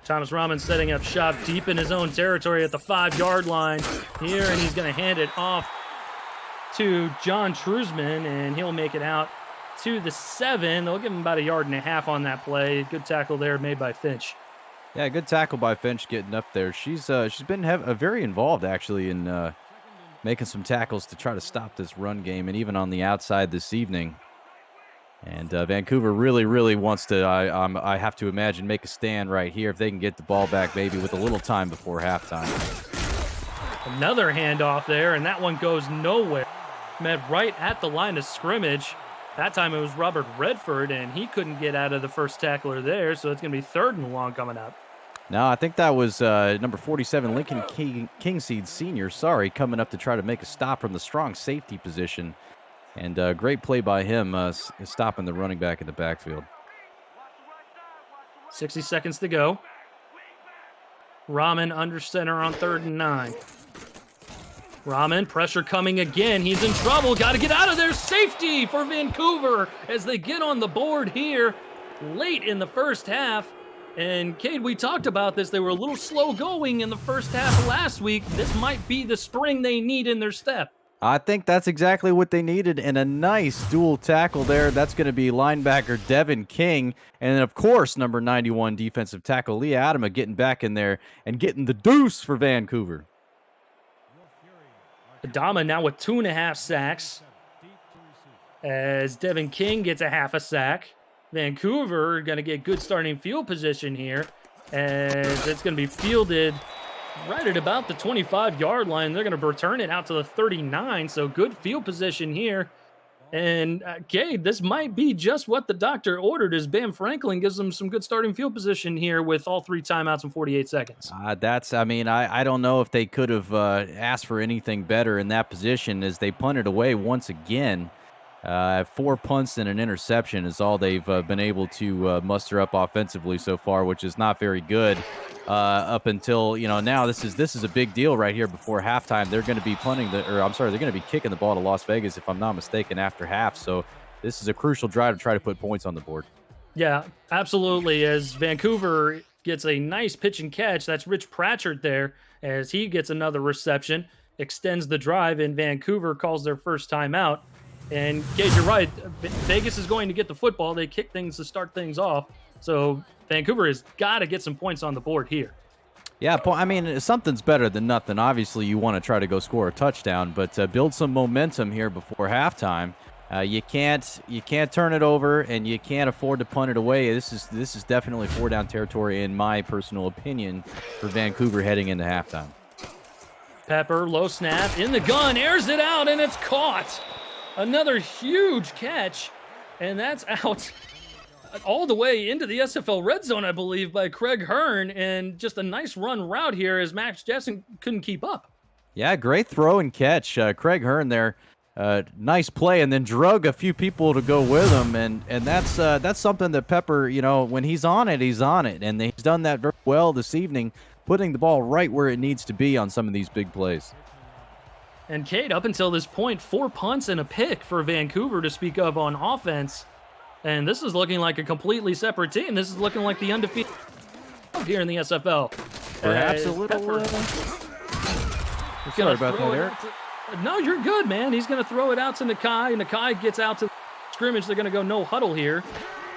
Thomas Rahman setting up shop deep in his own territory at the 5-yard line here, and he's going to hand it off to John Trusman, and he'll make it out to the 7. They'll give him about 1.5 yards on that play. Good tackle there made by Finch. Yeah, good tackle by Finch getting up there. She's been very involved actually in making some tackles to try to stop this run game, and even on the outside this evening. And Vancouver really wants to, I have to imagine, make a stand right here if they can get the ball back maybe with a little time before halftime. Another handoff there, and that one goes nowhere. Met right at the line of scrimmage. That time it was Robert Redford, and he couldn't get out of the first tackler there, so it's going to be 3rd and long coming up. No, I think that was number 47, Lincoln Kingseed Sr., coming up to try to make a stop from the strong safety position. And great play by him, stopping the running back in the backfield. 60 seconds to go. Rahman under center on 3rd and 9. Rahman, pressure coming again. He's in trouble. Got to get out of there. Safety for Vancouver as they get on the board here late in the first half. And, Cade, we talked about this. They were a little slow going in the first half last week. This might be the spring they need in their step. I think that's exactly what they needed, and a nice dual tackle there. That's going to be linebacker Devin King, and then, of course, number 91 defensive tackle Leah Adama getting back in there and getting the deuce for Vancouver. Adama now with 2.5 sacks as Devin King gets a 1/2 sack. Vancouver going to get good starting field position here as it's going to be fielded right at about the 25-yard line. They're going to return it out to the 39, so good field position here. And, Cade, this might be just what the doctor ordered as Bam Franklin gives them some good starting field position here with all 3 timeouts in 48 seconds. I don't know if they could have asked for anything better in that position as they punted away once again. 4 punts and an interception is all they've been able to muster up offensively so far, which is not very good. Up until now, this is a big deal right here before halftime. They're going to be they're going to be kicking the ball to Las Vegas, if I'm not mistaken, after half. So this is a crucial drive to try to put points on the board. Yeah, absolutely. As Vancouver gets a nice pitch and catch, that's Rich Pratchard there as he gets another reception, extends the drive, and Vancouver calls their first timeout. And Gage, you're right. Vegas is going to get the football. They kick things to start things off. So Vancouver has got to get some points on the board here. Yeah, I mean, something's better than nothing. Obviously, you want to try to go score a touchdown, but build some momentum here before halftime. You can't turn it over, and you can't afford to punt it away. This is definitely 4-down territory, in my personal opinion, for Vancouver heading into halftime. Pepper, low snap, in the gun, airs it out, and it's caught. Another huge catch, and that's out all the way into the SFL red zone, I believe, by Craig Hearn, and just a nice run route here as Max Jessen couldn't keep up. Yeah, great throw and catch. Craig Hearn there. Nice play, and then drug a few people to go with him, and that's something that Pepper, when he's on it, and he's done that very well this evening, putting the ball right where it needs to be on some of these big plays. And Cade, up until this point, 4 punts and a pick for Vancouver to speak of on offense, and this is looking like a completely separate team. This is looking like the undefeated here in the SFL. Perhaps a little. Sorry about that, Eric. No, you're good, man. He's going to throw it out to Nakai. Nakai gets out to scrimmage. They're going to go no huddle here.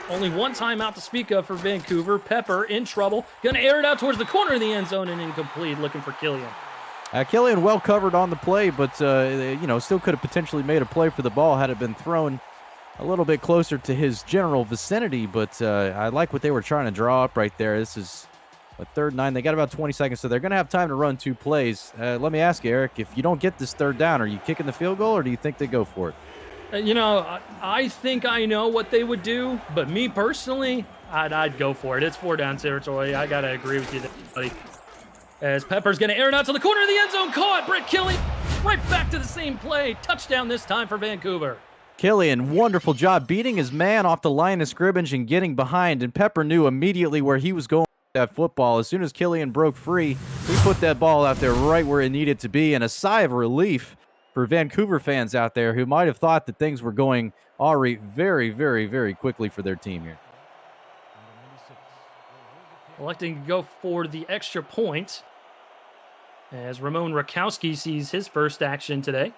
Only one timeout to speak of for Vancouver. Pepper in trouble. Going to air it out towards the corner of the end zone and incomplete. Looking for Killian. Killian well covered on the play, but still could have potentially made a play for the ball had it been thrown a little bit closer to his general vicinity. But I like what they were trying to draw up right there. This is a 3rd and 9. They got about 20 seconds, so they're going to have time to run 2 plays. Let me ask you, Eric, if you don't get this 3rd down, are you kicking the field goal, or do you think they go for it? I think I know what they would do, but me personally, I'd go for it. It's 4-down territory. I got to agree with you there, buddy. As Pepper's going to air it out to the corner of the end zone. Caught. Brett Killian right back to the same play. Touchdown this time for Vancouver. Killian, wonderful job beating his man off the line of scrimmage and getting behind, and Pepper knew immediately where he was going with that football. As soon as Killian broke free, he put that ball out there right where it needed to be, and a sigh of relief for Vancouver fans out there who might have thought that things were going already very, very, very quickly for their team here. Electing to go for the extra point as Ramon Rakowski sees his first action today.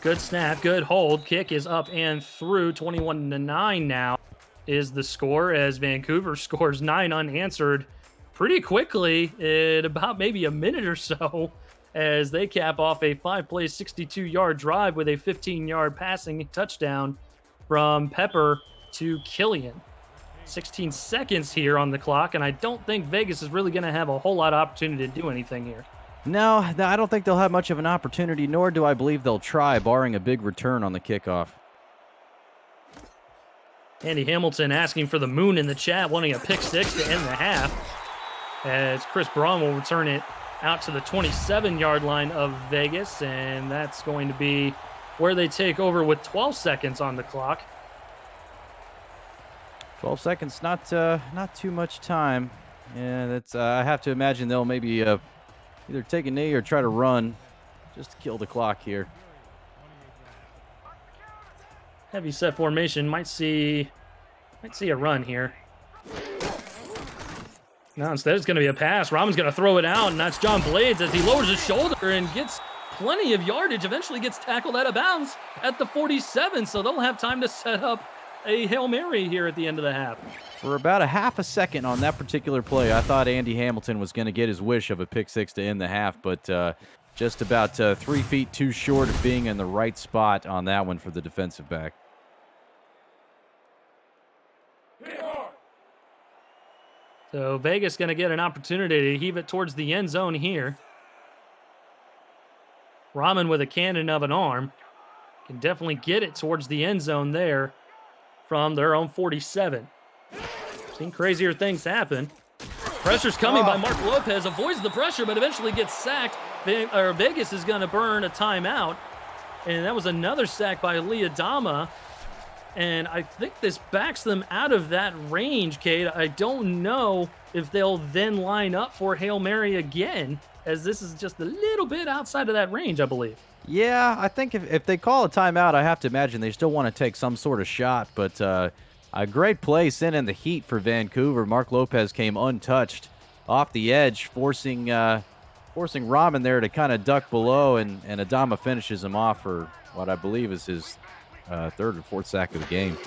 Good snap, good hold. Kick is up and through. 21-9 now is the score as Vancouver scores 9 unanswered pretty quickly in about maybe a minute or so as they cap off a 5-play, 62-yard drive with a 15-yard passing touchdown from Pepper to Killian. 16 seconds here on the clock, and I don't think Vegas is really going to have a whole lot of opportunity to do anything here. No, I don't think they'll have much of an opportunity, nor do I believe they'll try, barring a big return on the kickoff. Andy Hamilton asking for the moon in the chat, wanting a pick 6 to end the half, as Chris Braun will return it out to the 27-yard line of Vegas, and that's going to be where they take over with 12 seconds on the clock. 12 seconds, not too much time. Yeah, that's I have to imagine they'll maybe either take a knee or try to run just to kill the clock here. Heavy set formation, might see a run here. No, instead it's going to be a pass. Rahman's going to throw it out, and that's John Blades as he lowers his shoulder and gets plenty of yardage. Eventually gets tackled out of bounds at the 47, so they'll have time to set up a Hail Mary here at the end of the half. For about a half a second on that particular play, I thought Andy Hamilton was going to get his wish of a pick 6 to end the half, but just about 3 feet too short of being in the right spot on that one for the defensive back. So Vegas going to get an opportunity to heave it towards the end zone here. Rahman with a cannon of an arm can definitely get it towards the end zone there from their own 47. Seen crazier things happen. Pressure's coming by Mark Lopez. Avoids the pressure, but eventually gets sacked. Vegas is going to burn a timeout. And that was another sack by Lee Adama. And I think this backs them out of that range, Cade. I don't know if they'll then line up for Hail Mary again, as this is just a little bit outside of that range, I believe. Yeah, I think if they call a timeout, I have to imagine they still want to take some sort of shot. But a great play sent in the heat for Vancouver. Mark Lopez came untouched off the edge, forcing forcing Rahman there to kind of duck below, and Adama finishes him off for what I believe is his third or fourth sack of the game.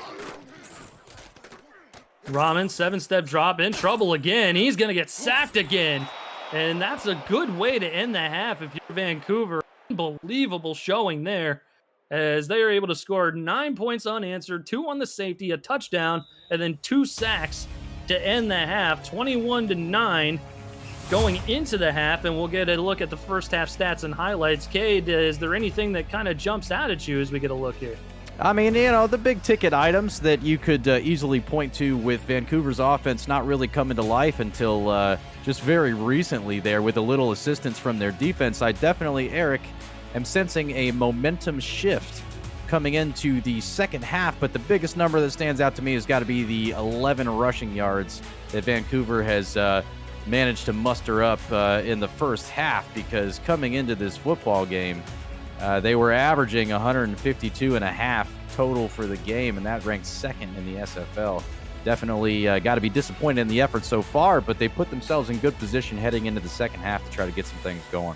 Rahman, 7-step drop, in trouble again. He's going to get sacked again. And that's a good way to end the half if you're Vancouver. Unbelievable showing there, as they are able to score 9 points unanswered, 2 on the safety, a touchdown, and then 2 sacks to end the half, 21-9 going into the half. And we'll get a look at the first half stats and highlights. Cade, is there anything that kind of jumps out at you as we get a look here? I mean, you know, the big ticket items that you could easily point to with Vancouver's offense not really coming to life until just very recently there with a little assistance from their defense. I definitely, Eric, am sensing a momentum shift coming into the second half, but the biggest number that stands out to me has got to be the 11 rushing yards that Vancouver has managed to muster up in the first half, because coming into this football game, they were averaging 152.5 total for the game, and that ranks second in the SFL. Definitely got to be disappointed in the effort so far, but they put themselves in good position heading into the second half to try to get some things going.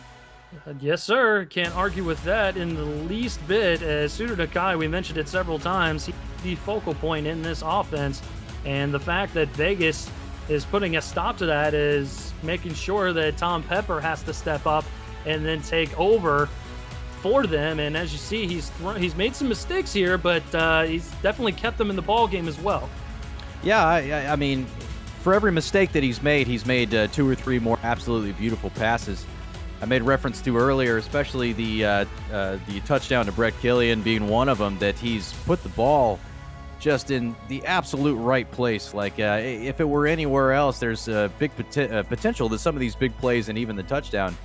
Yes, sir. Can't argue with that in the least bit. As Suter Nakai, we mentioned it several times, he's the focal point in this offense, and the fact that Vegas is putting a stop to that is making sure that Tom Pepper has to step up and then take over for them. And as you see, he's made some mistakes here, but he's definitely kept them in the ball game as well. Yeah, I mean, for every mistake that he's made 2 or 3 more absolutely beautiful passes. I made reference to earlier, especially the touchdown to Brett Killian being one of them, that he's put the ball just in the absolute right place. Like, if it were anywhere else, there's a big potential that some of these big plays and even the touchdown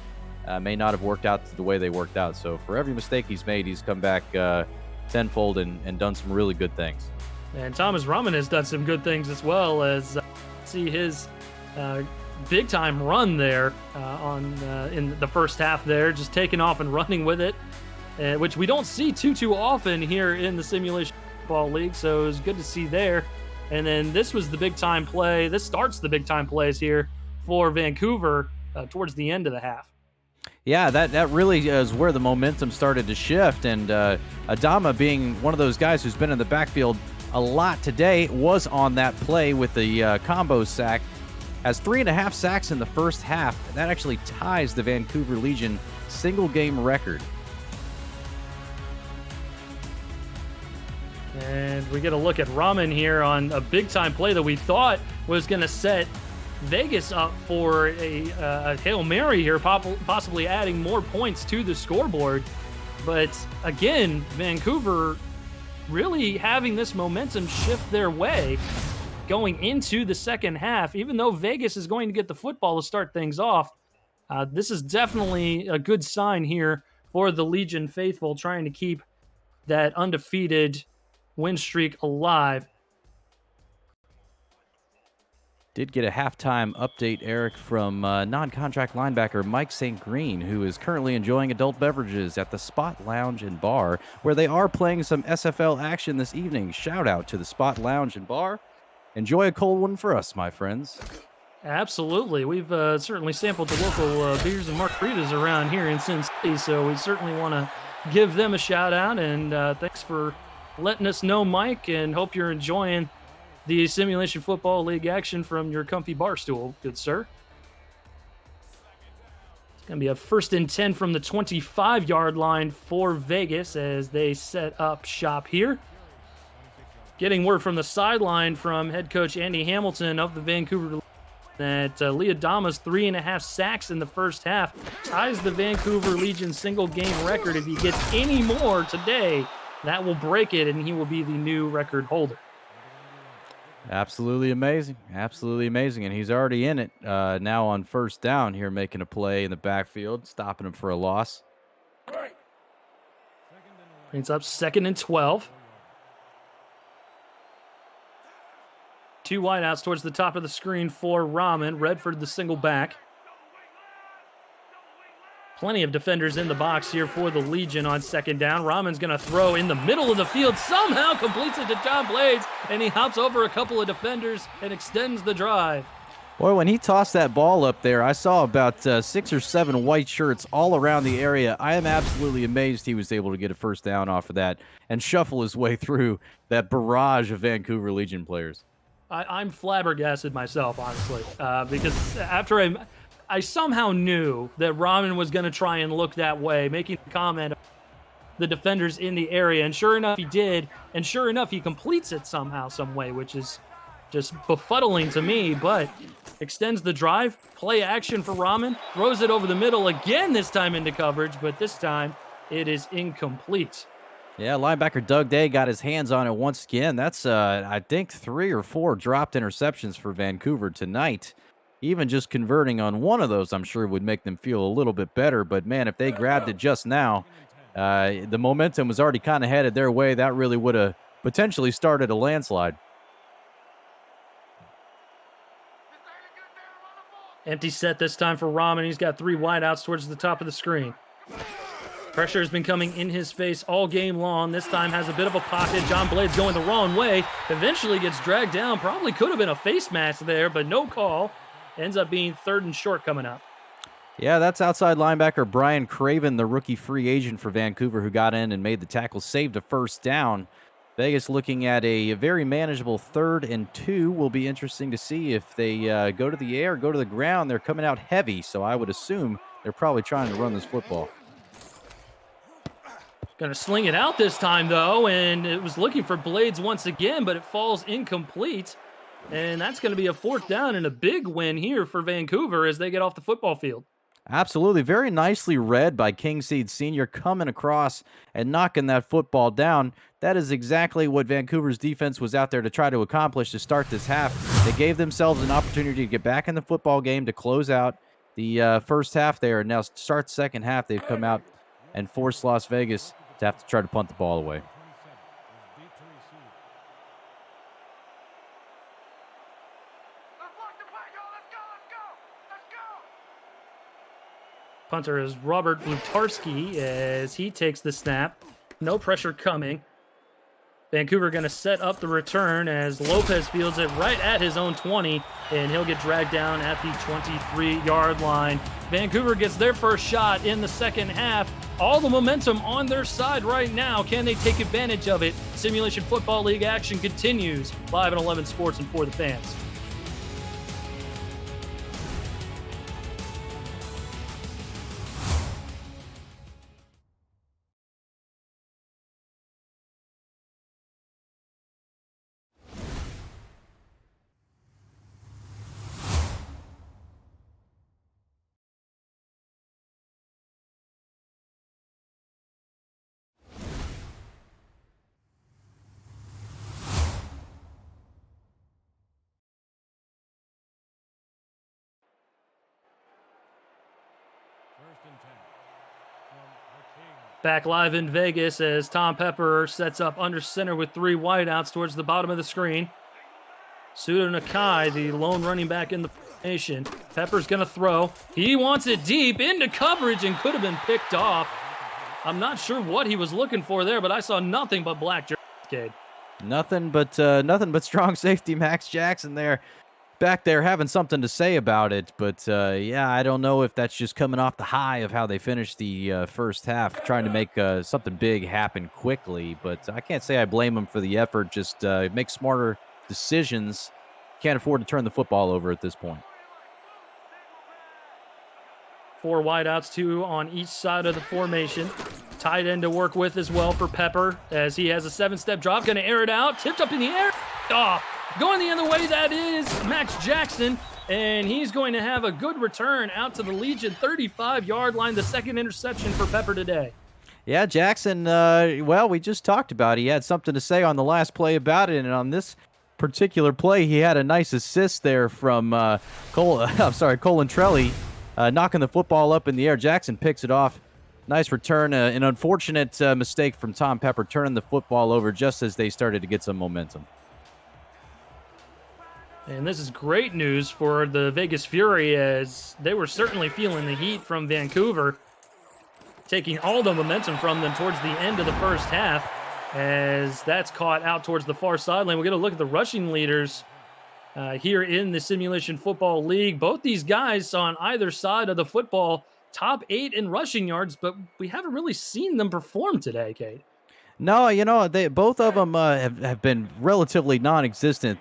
may not have worked out the way they worked out. So for every mistake he's made, he's come back tenfold and done some really good things. And Thomas Rahman has done some good things as well, as see his big-time run there in the first half there, just taking off and running with it, which we don't see too often here in the Simulation Football League, so it was good to see there. And then this was the big-time play. This starts the big-time plays here for Vancouver towards the end of the half. Yeah, that really is where the momentum started to shift, and Adama, being one of those guys who's been in the backfield a lot today, was on that play with the combo sack, has 3.5 sacks in the first half. That actually ties the Vancouver Legion single-game record. And we get a look at Rahman here on a big-time play that we thought was going to set Vegas up for a Hail Mary here, possibly adding more points to the scoreboard. But again, Vancouver really having this momentum shift their way going into the second half. Even though Vegas is going to get the football to start things off, this is definitely a good sign here for the Legion faithful, trying to keep that undefeated win streak alive. Did get a halftime update, Eric, from non-contract linebacker Mike St. Green, who is currently enjoying adult beverages at the Spot Lounge and Bar, where they are playing some SFL action this evening. Shout out to the Spot Lounge and Bar. Enjoy a cold one for us, my friends. Absolutely. We've certainly sampled the local beers and margaritas around here in Sin City, so we certainly want to give them a shout out. And thanks for letting us know, Mike, and hope you're enjoying the Simulation Football League action from your comfy bar stool, good sir. It's going to be a 1st and 10 from the 25-yard line for Vegas as they set up shop here. Getting word from the sideline from head coach Andy Hamilton of the Vancouver that Lee Adama's 3.5 sacks in the first half ties the Vancouver Legion single-game record. If he gets any more today, that will break it, and he will be the new record holder. Absolutely amazing. Absolutely amazing. And he's already in it now on first down here, making a play in the backfield, stopping him for a loss. It's up 2nd and 12. 2 wideouts towards the top of the screen for Rahman. Redford the single back. Plenty of defenders in the box here for the Legion on 2nd down. Rahman's going to throw in the middle of the field. Somehow completes it to John Blades, and he hops over a couple of defenders and extends the drive. Boy, when he tossed that ball up there, I saw about 6 or 7 white shirts all around the area. I am absolutely amazed he was able to get a first down off of that and shuffle his way through that barrage of Vancouver Legion players. I'm flabbergasted myself, honestly, because after I somehow knew that Rahman was going to try and look that way, making a comment the defenders in the area, and sure enough, he did, and sure enough, he completes it somehow, some way, which is just befuddling to me, but extends the drive, play action for Rahman, throws it over the middle again, this time into coverage, but this time it is incomplete. Yeah, linebacker Doug Day got his hands on it once again. That's, I think, 3 or 4 dropped interceptions for Vancouver tonight. Even just converting on one of those, I'm sure, would make them feel a little bit better. But, man, if they grabbed it just now, the momentum was already kind of headed their way. That really would have potentially started a landslide. Empty set this time for Rahman. He's got 3 wideouts towards the top of the screen. Pressure has been coming in his face all game long. This time has a bit of a pocket. John Blade's going the wrong way. Eventually gets dragged down. Probably could have been a face mask there, but no call. Ends up being 3rd and short coming up. Yeah, that's outside linebacker Brian Craven, the rookie free agent for Vancouver, who got in and made the tackle, saved a first down. Vegas looking at a very manageable 3rd and 2. Will be interesting to see if they go to the air, go to the ground. They're coming out heavy, so I would assume they're probably trying to run this football. Gonna sling it out this time, though, and it was looking for Blades once again, but it falls incomplete. And that's going to be a 4th down and a big win here for Vancouver as they get off the football field. Absolutely. Very nicely read by Kingseed Sr. coming across and knocking that football down. That is exactly what Vancouver's defense was out there to try to accomplish to start this half. They gave themselves an opportunity to get back in the football game to close out the first half there. And now start second half, they've come out and forced Las Vegas to have to try to punt the ball away. Punter is Robert Blutarski as he takes the snap. No pressure coming. Vancouver going to set up the return as Lopez fields it right at his own 20, and he'll get dragged down at the 23-yard line. Vancouver gets their first shot in the second half. All the momentum on their side right now. Can they take advantage of it? Simulation Football League action continues live on 11 Sports and for the fans. Back live in Vegas as Tom Pepper sets up under center with 3 wideouts towards the bottom of the screen. Sudo Nakai, the lone running back in the formation. Pepper's going to throw. He wants it deep into coverage and could have been picked off. I'm not sure what he was looking for there, but I saw nothing but black jersey, Cade. Nothing but strong safety Max Jackson there. Back there having something to say about it, but yeah, I don't know if that's just coming off the high of how they finished the first half, trying to make something big happen quickly, but I can't say I blame them for the effort. Just make smarter decisions. Can't afford to turn the football over at this point. 4 wideouts, 2 on each side of the formation. Tight end to work with as well for Pepper as he has a 7-step drop, going to air it out, tipped up in the air, off. Going the other way, that is Max Jackson, and he's going to have a good return out to the Legion 35-yard line, the 2nd interception for Pepper today. Yeah, Jackson, well, we just talked about it. He had something to say on the last play about it, and on this particular play, he had a nice assist there from Colantrelli, knocking the football up in the air. Jackson picks it off. Nice return. An unfortunate mistake from Tom Pepper, turning the football over just as they started to get some momentum. And this is great news for the Vegas Fury as they were certainly feeling the heat from Vancouver, taking all the momentum from them towards the end of the first half as that's caught out towards the far sideline. We're going to look at the rushing leaders here in the Simulation Football League. Both these guys on either side of the football, top 8 in rushing yards, but we haven't really seen them perform today, Kate. No, they both of them have been relatively non-existent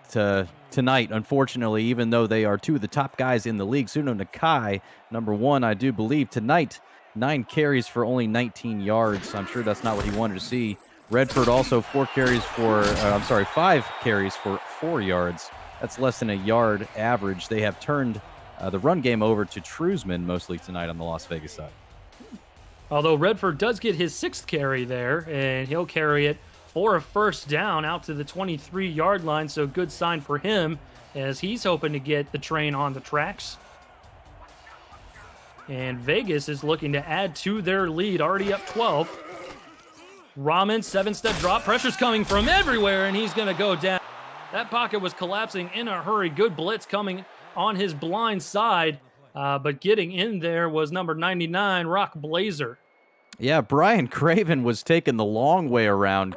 tonight, unfortunately, even though they are two of the top guys in the league. Suno Nakai, number one, I do believe. Tonight, 9 carries for only 19 yards. I'm sure that's not what he wanted to see. Redford also 5 carries for 4 yards. That's less than a yard average. They have turned the run game over to Truzman mostly tonight on the Las Vegas side. Although Redford does get his 6th carry there, and he'll carry it for a first down out to the 23-yard line. So good sign for him as he's hoping to get the train on the tracks. And Vegas is looking to add to their lead, already up 12. Rahman, 7-step drop. Pressure's coming from everywhere, and he's going to go down. That pocket was collapsing in a hurry. Good blitz coming on his blind side. But getting in there was number 99, Rock Blazer. Yeah, Brian Craven was taking the long way around,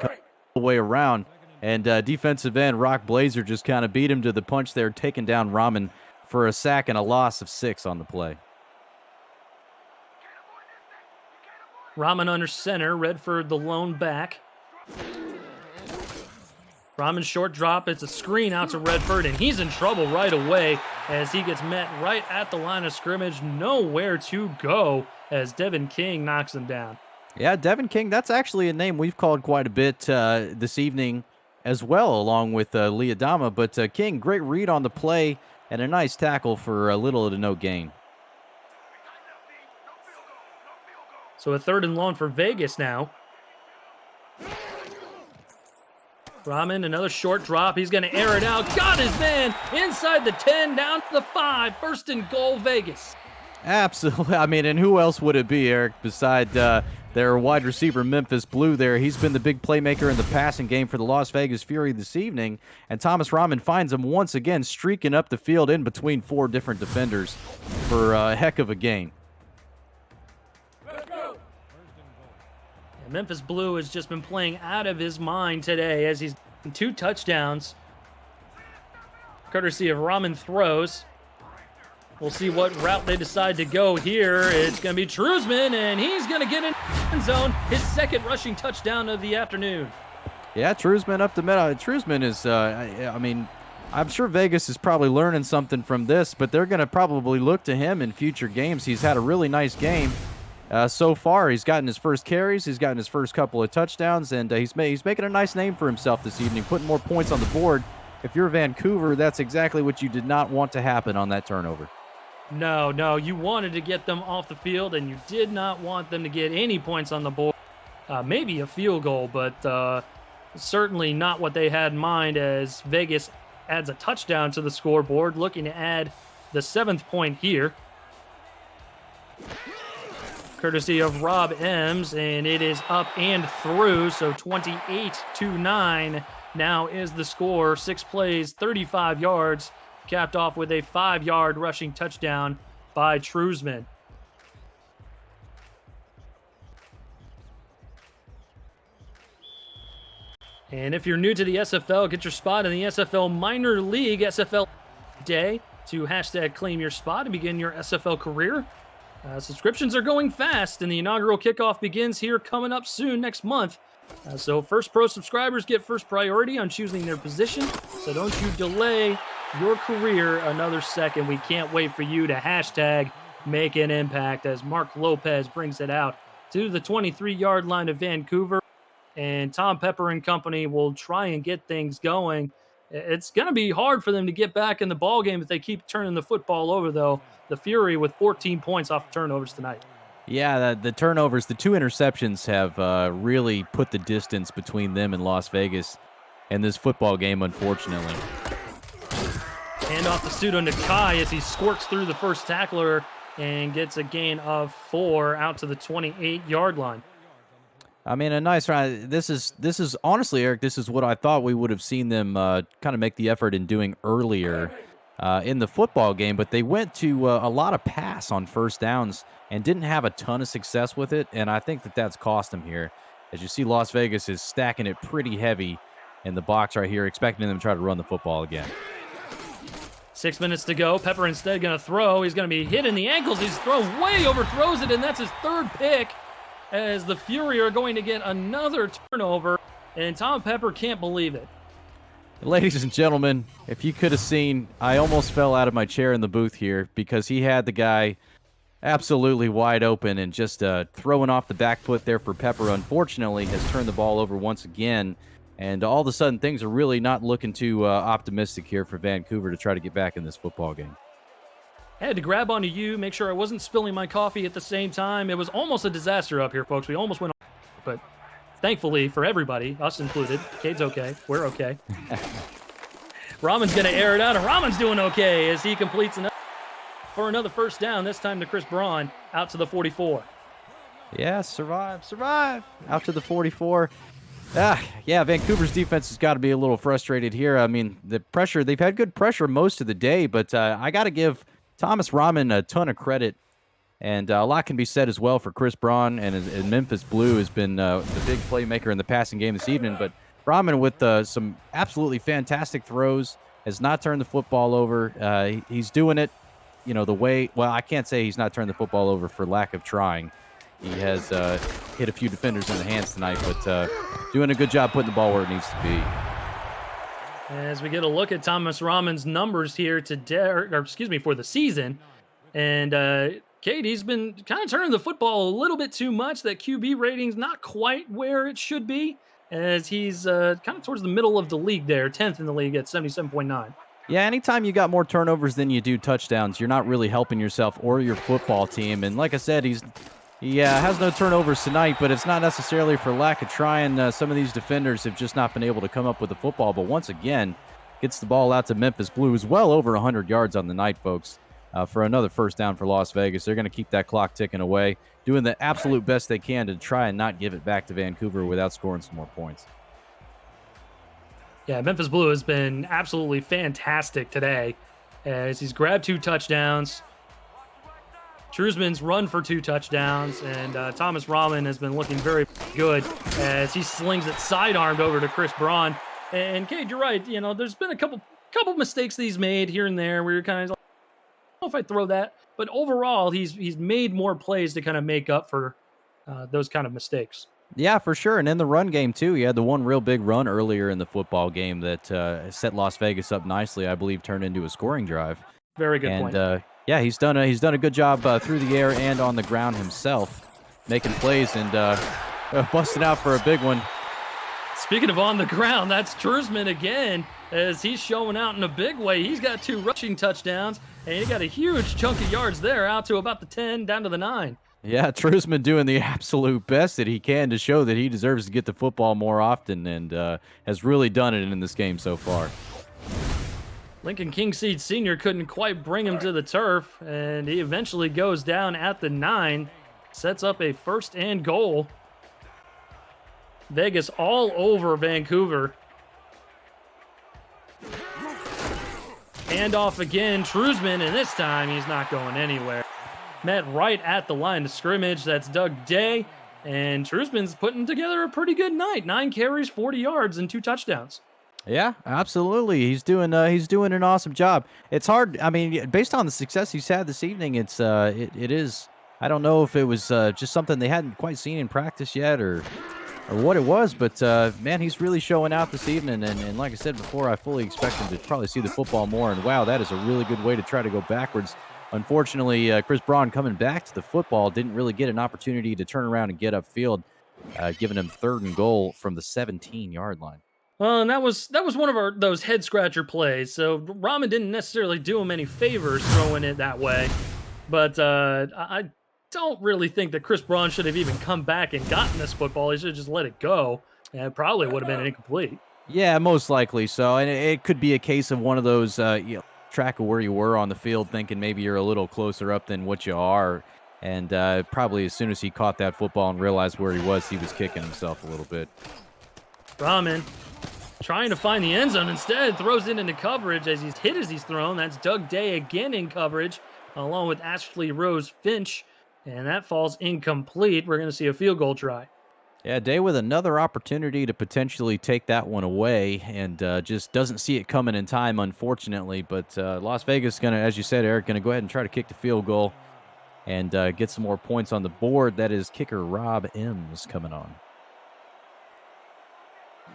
and defensive end Rock Blazer just kind of beat him to the punch there, taking down Rahman for a sack and a loss of 6 on the play. Rahman under center, Redford the lone back. Rahman's short drop, it's a screen out to Redford, and he's in trouble right away as he gets met right at the line of scrimmage. Nowhere to go as Devin King knocks him down. Yeah, Devin King, that's actually a name we've called quite a bit this evening as well, along with Liadama. But King, great read on the play and a nice tackle for a little to no gain. So a 3rd and long for Vegas now. Rahman, another short drop. He's going to air it out. Got his man inside the 10, down to the 5. 1st and goal, Vegas. Absolutely. I mean, and who else would it be, Eric, beside their wide receiver, Memphis Blue there? He's been the big playmaker in the passing game for the Las Vegas Fury this evening. And Thomas Rahman finds him once again streaking up the field in between 4 different defenders for a heck of a game. Memphis Blue has just been playing out of his mind today as he's 2 touchdowns, courtesy of Rahman throws. We'll see what route they decide to go here. It's going to be Truzman, and he's going to get in the end zone. His 2nd rushing touchdown of the afternoon. Yeah, Truzman up the middle. Truzman is, I mean, I'm sure Vegas is probably learning something from this, but they're going to probably look to him in future games. He's had a really nice game. So far, he's gotten his first carries, he's gotten his first couple of touchdowns, and he's making a nice name for himself this evening, putting more points on the board. If you're Vancouver, that's exactly what you did not want to happen on that turnover. No, you wanted to get them off the field, and you did not want them to get any points on the board. Maybe a field goal, but certainly not what they had in mind as Vegas adds a touchdown to the scoreboard, looking to add the 7th point here. Courtesy of Rob Ems, and it is up and through, so 28-9 now is the score. 6 plays, 35 yards, capped off with a 5-yard rushing touchdown by Truzman. And if you're new to the SFL, get your spot in the SFL Minor League SFL Day to hashtag claim your spot and begin your SFL career. Subscriptions are going fast, and the inaugural kickoff begins here coming up soon next month. So First Pro subscribers get first priority on choosing their position, so don't you delay your career another second. We can't wait for you to hashtag make an impact as Mark Lopez brings it out to the 23-yard line of Vancouver, and Tom Pepper and company will try and get things going. It's going to be hard for them to get back in the ball game if they keep turning the football over, though. The Fury with 14 points off turnovers tonight. Yeah, the turnovers, the 2 interceptions have really put the distance between them and Las Vegas in this football game, unfortunately. Hand off to Pseudo Nakai as he squirts through the first tackler and gets a gain of 4 out to the 28-yard line. I mean, a nice run. This is honestly, Eric, this is what I thought we would have seen them kind of make the effort in doing earlier in the football game, but they went to a lot of pass on first downs and didn't have a ton of success with it, and I think that's cost them here. As you see, Las Vegas is stacking it pretty heavy in the box right here, expecting them to try to run the football again. 6 minutes to go. Pepper instead going to throw. He's going to be hit in the ankles. He's thrown way overthrows it, and that's his third pick as the Fury are going to get another turnover, and Tom Pepper can't believe it. Ladies and gentlemen, if you could have seen, I almost fell out of my chair in the booth here because he had the guy absolutely wide open and just throwing off the back foot there for Pepper, unfortunately, has turned the ball over once again. And all of a sudden, things are really not looking too optimistic here for Vancouver to try to get back in this football game. I had to grab onto you, make sure I wasn't spilling my coffee at the same time. It was almost a disaster up here, folks. We almost went on, but thankfully for everybody, us included, Cade's okay. We're okay. Rahman's going to air it out, and Rahman's doing okay as he completes another first down, this time to Chris Braun, out to the 44. Yeah, survive. Out to the 44. Yeah, Vancouver's defense has got to be a little frustrated here. I mean, the pressure, they've had good pressure most of the day, but I got to give Thomas Rahman a ton of credit. And a lot can be said as well for Chris Braun, and Memphis Blue has been the big playmaker in the passing game this evening. But Rahman with some absolutely fantastic throws, has not turned the football over. He's doing it, the way, well, I can't say he's not turned the football over for lack of trying. He has hit a few defenders in the hands tonight, but doing a good job putting the ball where it needs to be. As we get a look at Thomas Rahman's numbers here for the season, and Katie's been kind of turning the football a little bit too much. That QB rating's not quite where it should be, as he's kind of towards the middle of the league there, 10th in the league at 77.9. Yeah, anytime you got more turnovers than you do touchdowns, you're not really helping yourself or your football team. And like I said, he has no turnovers tonight, but it's not necessarily for lack of trying. Some of these defenders have just not been able to come up with the football. But once again, gets the ball out to Memphis Blues, well over 100 yards on the night, folks, for another first down for Las Vegas. They're going to keep that clock ticking away, doing the absolute best they can to try and not give it back to Vancouver without scoring some more points. Yeah, Memphis Blue has been absolutely fantastic today as he's grabbed 2 touchdowns. Truzman's run for 2 touchdowns, and Thomas Rahman has been looking very good as he slings it sidearmed over to Chris Braun. And Cade, you're right. There's been a couple mistakes that he's made here and there where you're kind of like, I don't know if I throw that, but overall he's made more plays to kind of make up for those kind of mistakes. Yeah, for sure. And in the run game, too, he had the one real big run earlier in the football game that set Las Vegas up nicely, I believe, turned into a scoring drive. Very good point. Yeah, he's done a good job through the air and on the ground himself, making plays and busting out for a big one. Speaking of on the ground, that's Truzman again, as he's showing out in a big way. He's got 2 rushing touchdowns, and he got a huge chunk of yards there, out to about the 10, down to the 9. Yeah, Truzman doing the absolute best that he can to show that he deserves to get the football more often, and has really done it in this game so far. Lincoln Kingseed Sr. couldn't quite bring him to the turf, and he eventually goes down at the 9, sets up a 1st and goal. Vegas all over Vancouver. Handoff again, Truzman, and this time he's not going anywhere. Met right at the line of scrimmage. That's Doug Day, and Truzman's putting together a pretty good night. 9 carries, 40 yards, and 2 touchdowns. Yeah, absolutely. He's doing an awesome job. It's hard. I mean, based on the success he's had this evening, it is. I don't know if it was just something they hadn't quite seen in practice yet, or what it was, but man, he's really showing out this evening. And like I said before, I fully expect him to probably see the football more. And wow, that is a really good way to try to go backwards. Unfortunately, Chris Braun coming back to the football didn't really get an opportunity to turn around and get upfield, giving him 3rd and goal from the 17-yard line. Well, and that was one of those head scratcher plays. So Rahman didn't necessarily do him any favors throwing it that way, but I don't really think that Chris Braun should have even come back and gotten this football. He should have just let it go, and it probably would have been incomplete. Yeah, most likely so, and it could be a case of one of those track of where you were on the field, thinking maybe you're a little closer up than what you are, and probably as soon as he caught that football and realized where he was kicking himself a little bit. Rahman trying to find the end zone, instead throws it into coverage as he's thrown. That's Doug Day again in coverage, along with Ashley Rose Finch, and that falls incomplete. We're going to see a field goal try. Yeah, Day with another opportunity to potentially take that one away, and just doesn't see it coming in time, unfortunately. But Las Vegas is going to, as you said, Eric, going to go ahead and try to kick the field goal and get some more points on the board. That is kicker Rob M's coming on.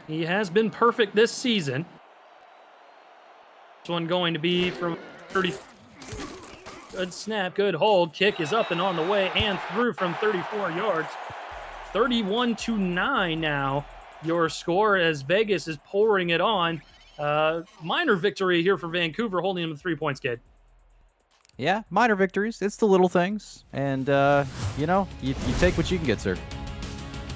He has been perfect this season. This one going to be from 30. Good snap, good hold. Kick is up and on the way and through from 34 yards. 31-9 now. Your score as Vegas is pouring it on. Minor victory here for Vancouver, holding them to 3 points, kid. Yeah, minor victories. It's the little things. And, you take what you can get, sir.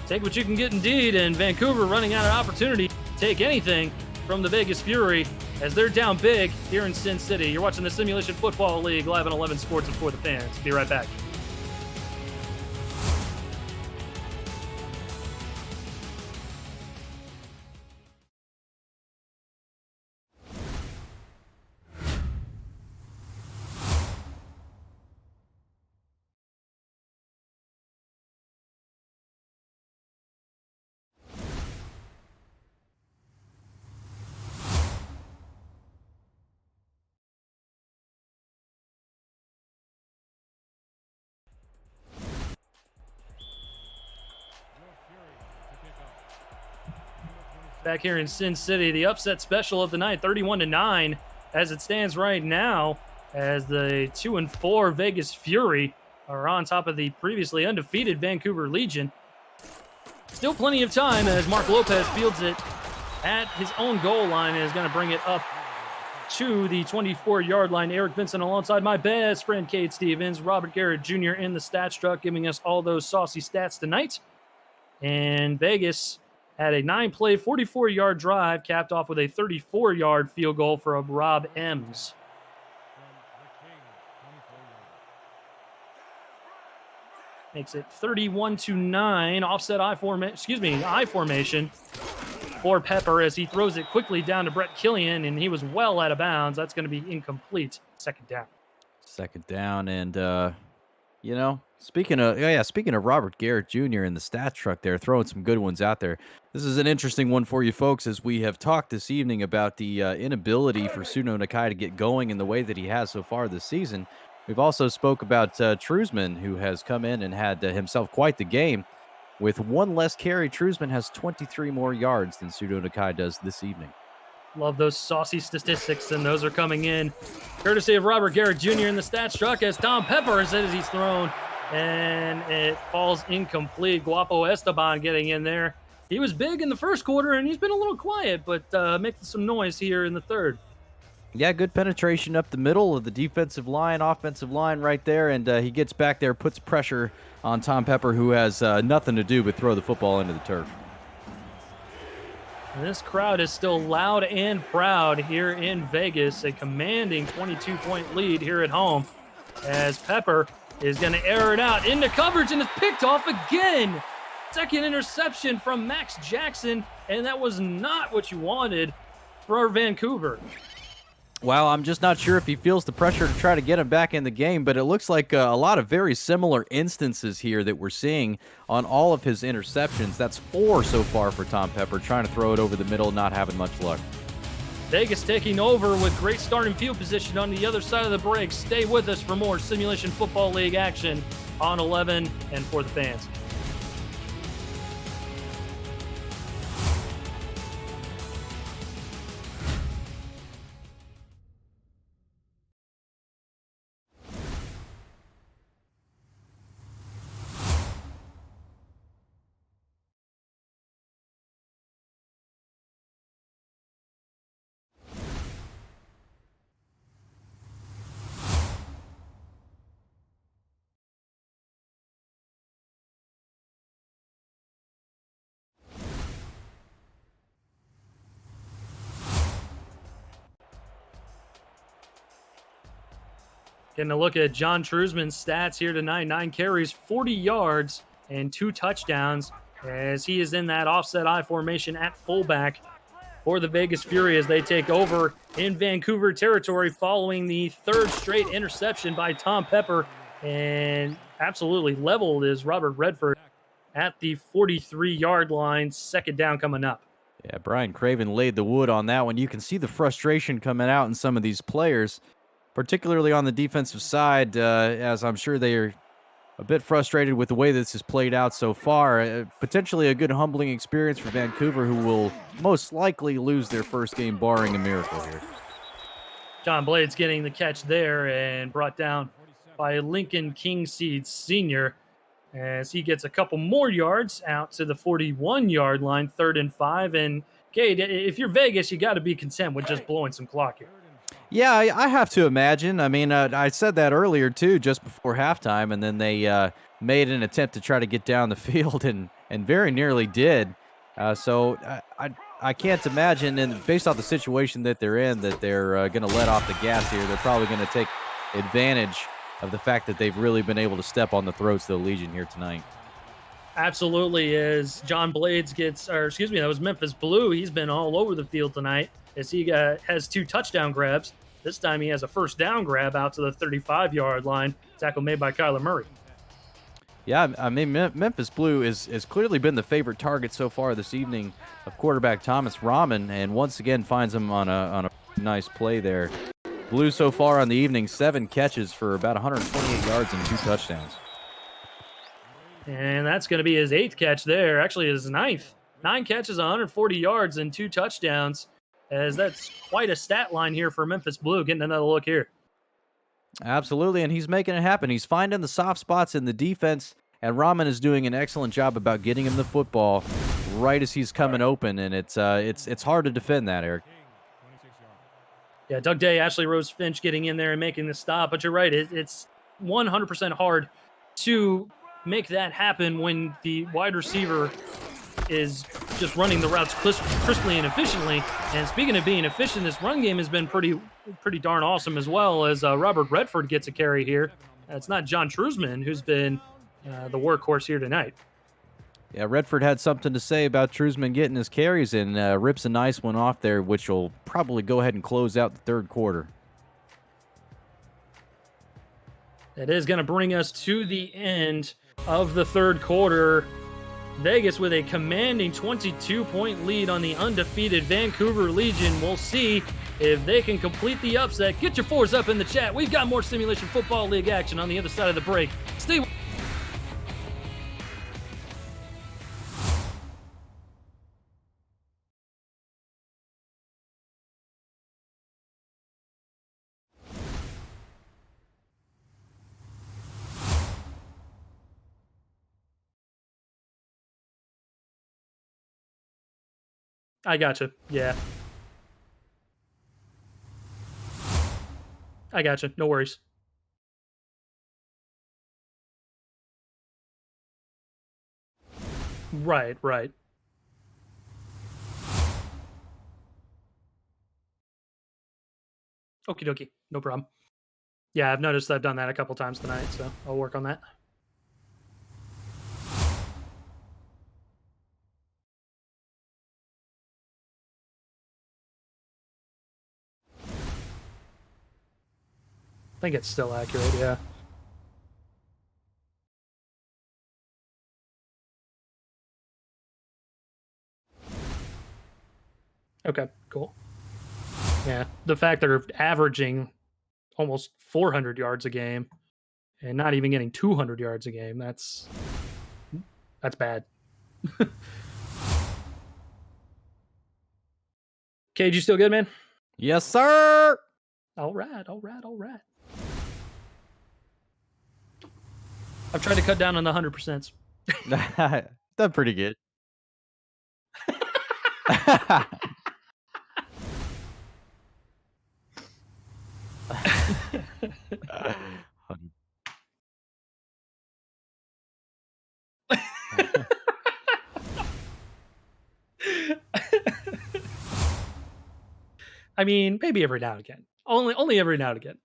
Take what you can get indeed, and Vancouver running out of opportunity to take anything from the Vegas Fury as they're down big here in Sin City. You're watching the Simulation Football League live on 11 Sports and For the Fans. Be right back. Back here in Sin City, the upset special of the night, 31-9, as it stands right now, as the 2-4 Vegas Fury are on top of the previously undefeated Vancouver Legion. Still plenty of time as Mark Lopez fields it at his own goal line and is going to bring it up to the 24-yard line. Eric Vincent alongside my best friend Cade Stevens, Robert Garrett Jr. in the stats truck, giving us all those saucy stats tonight. And Vegas had a 9-play, 44-yard drive, capped off with a 34-yard field goal from Rob M's. Makes it 31-9, offset I formation for Pepper as he throws it quickly down to Brett Killian, and he was well out of bounds. That's going to be incomplete. Second down. Second down, and speaking of Robert Garrett Jr. in the stats truck there, throwing some good ones out there. This is an interesting one for you folks, as we have talked this evening about the inability for Suno Nakai to get going in the way that he has so far this season. We've also spoke about Truzman, who has come in and had himself quite the game. With one less carry, Truzman has 23 more yards than Suno Nakai does this evening. Love those saucy statistics, and those are coming in courtesy of Robert Garrett Jr. in the stats truck as Tom Pepper as he's thrown, and it falls incomplete. Guapo Esteban getting in there. He was big in the first quarter, and he's been a little quiet, but making some noise here in the third. Yeah, good penetration up the middle of the defensive line, offensive line right there, and he gets back there, puts pressure on Tom Pepper, who has nothing to do but throw the football into the turf. And this crowd is still loud and proud here in Vegas, a commanding 22-point lead here at home, as Pepper is going to air it out into coverage and is picked off again. Second interception from Max Jackson, and that was not what you wanted for Vancouver. Well, I'm just not sure if he feels the pressure to try to get him back in the game, but it looks like a lot of very similar instances here that we're seeing on all of his interceptions. That's 4 so far for Tom Pepper, trying to throw it over the middle, not having much luck. Vegas taking over with great starting field position on the other side of the break. Stay with us for more Simulation Football League action on 11 and For the Fans. Getting a look at John Truzman's stats here tonight. 9 carries, 40 yards, and 2 touchdowns as he is in that offset I formation at fullback for the Vegas Fury as they take over in Vancouver territory following the 3rd straight interception by Tom Pepper. And absolutely leveled is Robert Redford at the 43-yard line. Second down coming up. Yeah, Brian Craven laid the wood on that one. You can see the frustration coming out in some of these players, particularly on the defensive side, as I'm sure they are a bit frustrated with the way this has played out so far. Potentially a good humbling experience for Vancouver, who will most likely lose their first game, barring a miracle here. John Blades getting the catch there and brought down by Lincoln Kingseed Sr. as he gets a couple more yards out to the 41-yard line, 3rd and 5. And Cade, if you're Vegas, you got to be content with just blowing some clock here. Yeah, I have to imagine. I mean, I said that earlier too, just before halftime, and then they made an attempt to try to get down the field and very nearly did. So I can't imagine, and based off the situation that they're in, that they're going to let off the gas here. They're probably going to take advantage of the fact that they've really been able to step on the throats of the Legion here tonight. Absolutely, as John Blades gets, or excuse me, that was Memphis Blue. He's been all over the field tonight as he has 2 touchdown grabs. This time he has a first down grab out to the 35-yard line. Tackle made by Kyler Murray. Yeah, I mean, Memphis Blue has clearly been the favorite target so far this evening of quarterback Thomas Rahman, and once again finds him on a nice play there. Blue so far on the evening, 7 catches for about 128 yards and 2 touchdowns. And that's going to be his 8th catch there. Actually, his 9th. 9 catches, 140 yards, and 2 touchdowns. As that's quite a stat line here for Memphis Blue. Getting another look here. Absolutely, and he's making it happen. He's finding the soft spots in the defense, and Rahman is doing an excellent job about getting him the football right as he's coming open, and it's hard to defend that, Eric. Yeah, Doug Day, Ashley Rose Finch getting in there and making the stop. But you're right, it's 100% hard to make that happen when the wide receiver is just running the routes crisply and efficiently. And speaking of being efficient, this run game has been pretty darn awesome as well, as Robert Redford gets a carry here. It's not John Truzman who's been the workhorse here tonight. Yeah, Redford had something to say about Truzman getting his carries and rips a nice one off there, which will probably go ahead and close out the third quarter. That is going to bring us to the end of the third quarter. Vegas with a commanding 22-point lead on the undefeated Vancouver Legion. We'll see if they can complete the upset. Get your 4s up in the chat. We've got more Simulation Football League action on the other side of the break. Stay. I gotcha. Yeah. I gotcha. No worries. Right. Okie dokie. No problem. Yeah, I've noticed I've done that a couple times tonight, so I'll work on that. I think it's still accurate, yeah. Okay, cool. Yeah, the fact that they're averaging almost 400 yards a game and not even getting 200 yards a game, that's bad. Cage, you still good, man? Yes, sir! All right. I've tried to cut down on the 100%. Done pretty good. I mean, maybe every now and again. Only every now and again.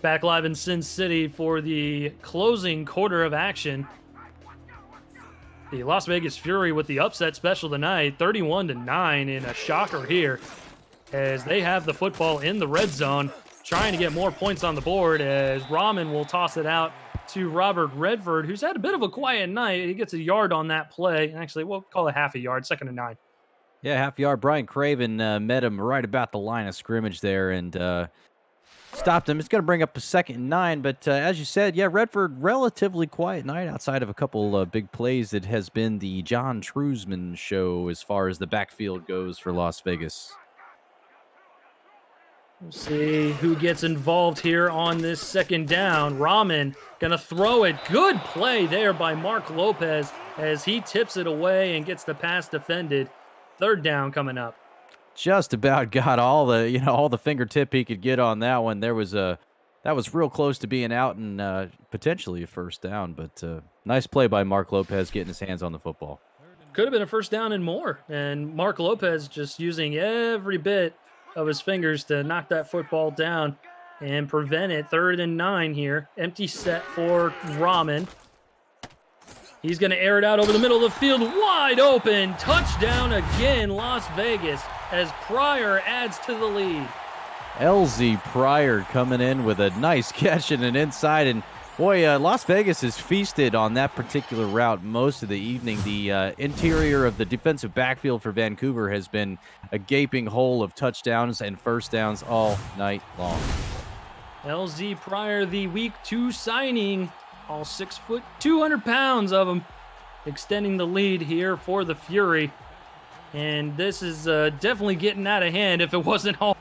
Back live in Sin City for the closing quarter of action. The Las Vegas Fury with the upset special tonight, 31-9 in a shocker here, as they have the football in the red zone, trying to get more points on the board, as Rahman will toss it out to Robert Redford, who's had a bit of a quiet night. He gets a yard on that play. Actually, we'll call it half a yard, 2nd and 9. Yeah, half yard. Brian Craven met him right about the line of scrimmage there and stopped him. It's going to bring up a 2nd and 9, but as you said, yeah, Redford, relatively quiet night outside of a couple big plays. It has been the John Truzman show as far as the backfield goes for Las Vegas. We'll see who gets involved here on this 2nd down. Rahman going to throw it. Good play there by Mark Lopez as he tips it away and gets the pass defended. 3rd down coming up. Just about got all the fingertip he could get on that one. That was real close to being out and potentially a 1st down, but nice play by Mark Lopez getting his hands on the football. Could have been a 1st down and more, and Mark Lopez just using every bit of his fingers to knock that football down and prevent it. 3rd and 9 here. Empty set for Rahman. He's going to air it out over the middle of the field. Wide open. Touchdown again, Las Vegas, as Pryor adds to the lead. LZ Pryor coming in with a nice catch and an inside. And boy, Las Vegas has feasted on that particular route most of the evening. The interior of the defensive backfield for Vancouver has been a gaping hole of touchdowns and 1st downs all night long. LZ Pryor, the week 2 signing, all 6 foot, 200 pounds of him, extending the lead here for the Fury. And this is definitely getting out of hand if it wasn't all.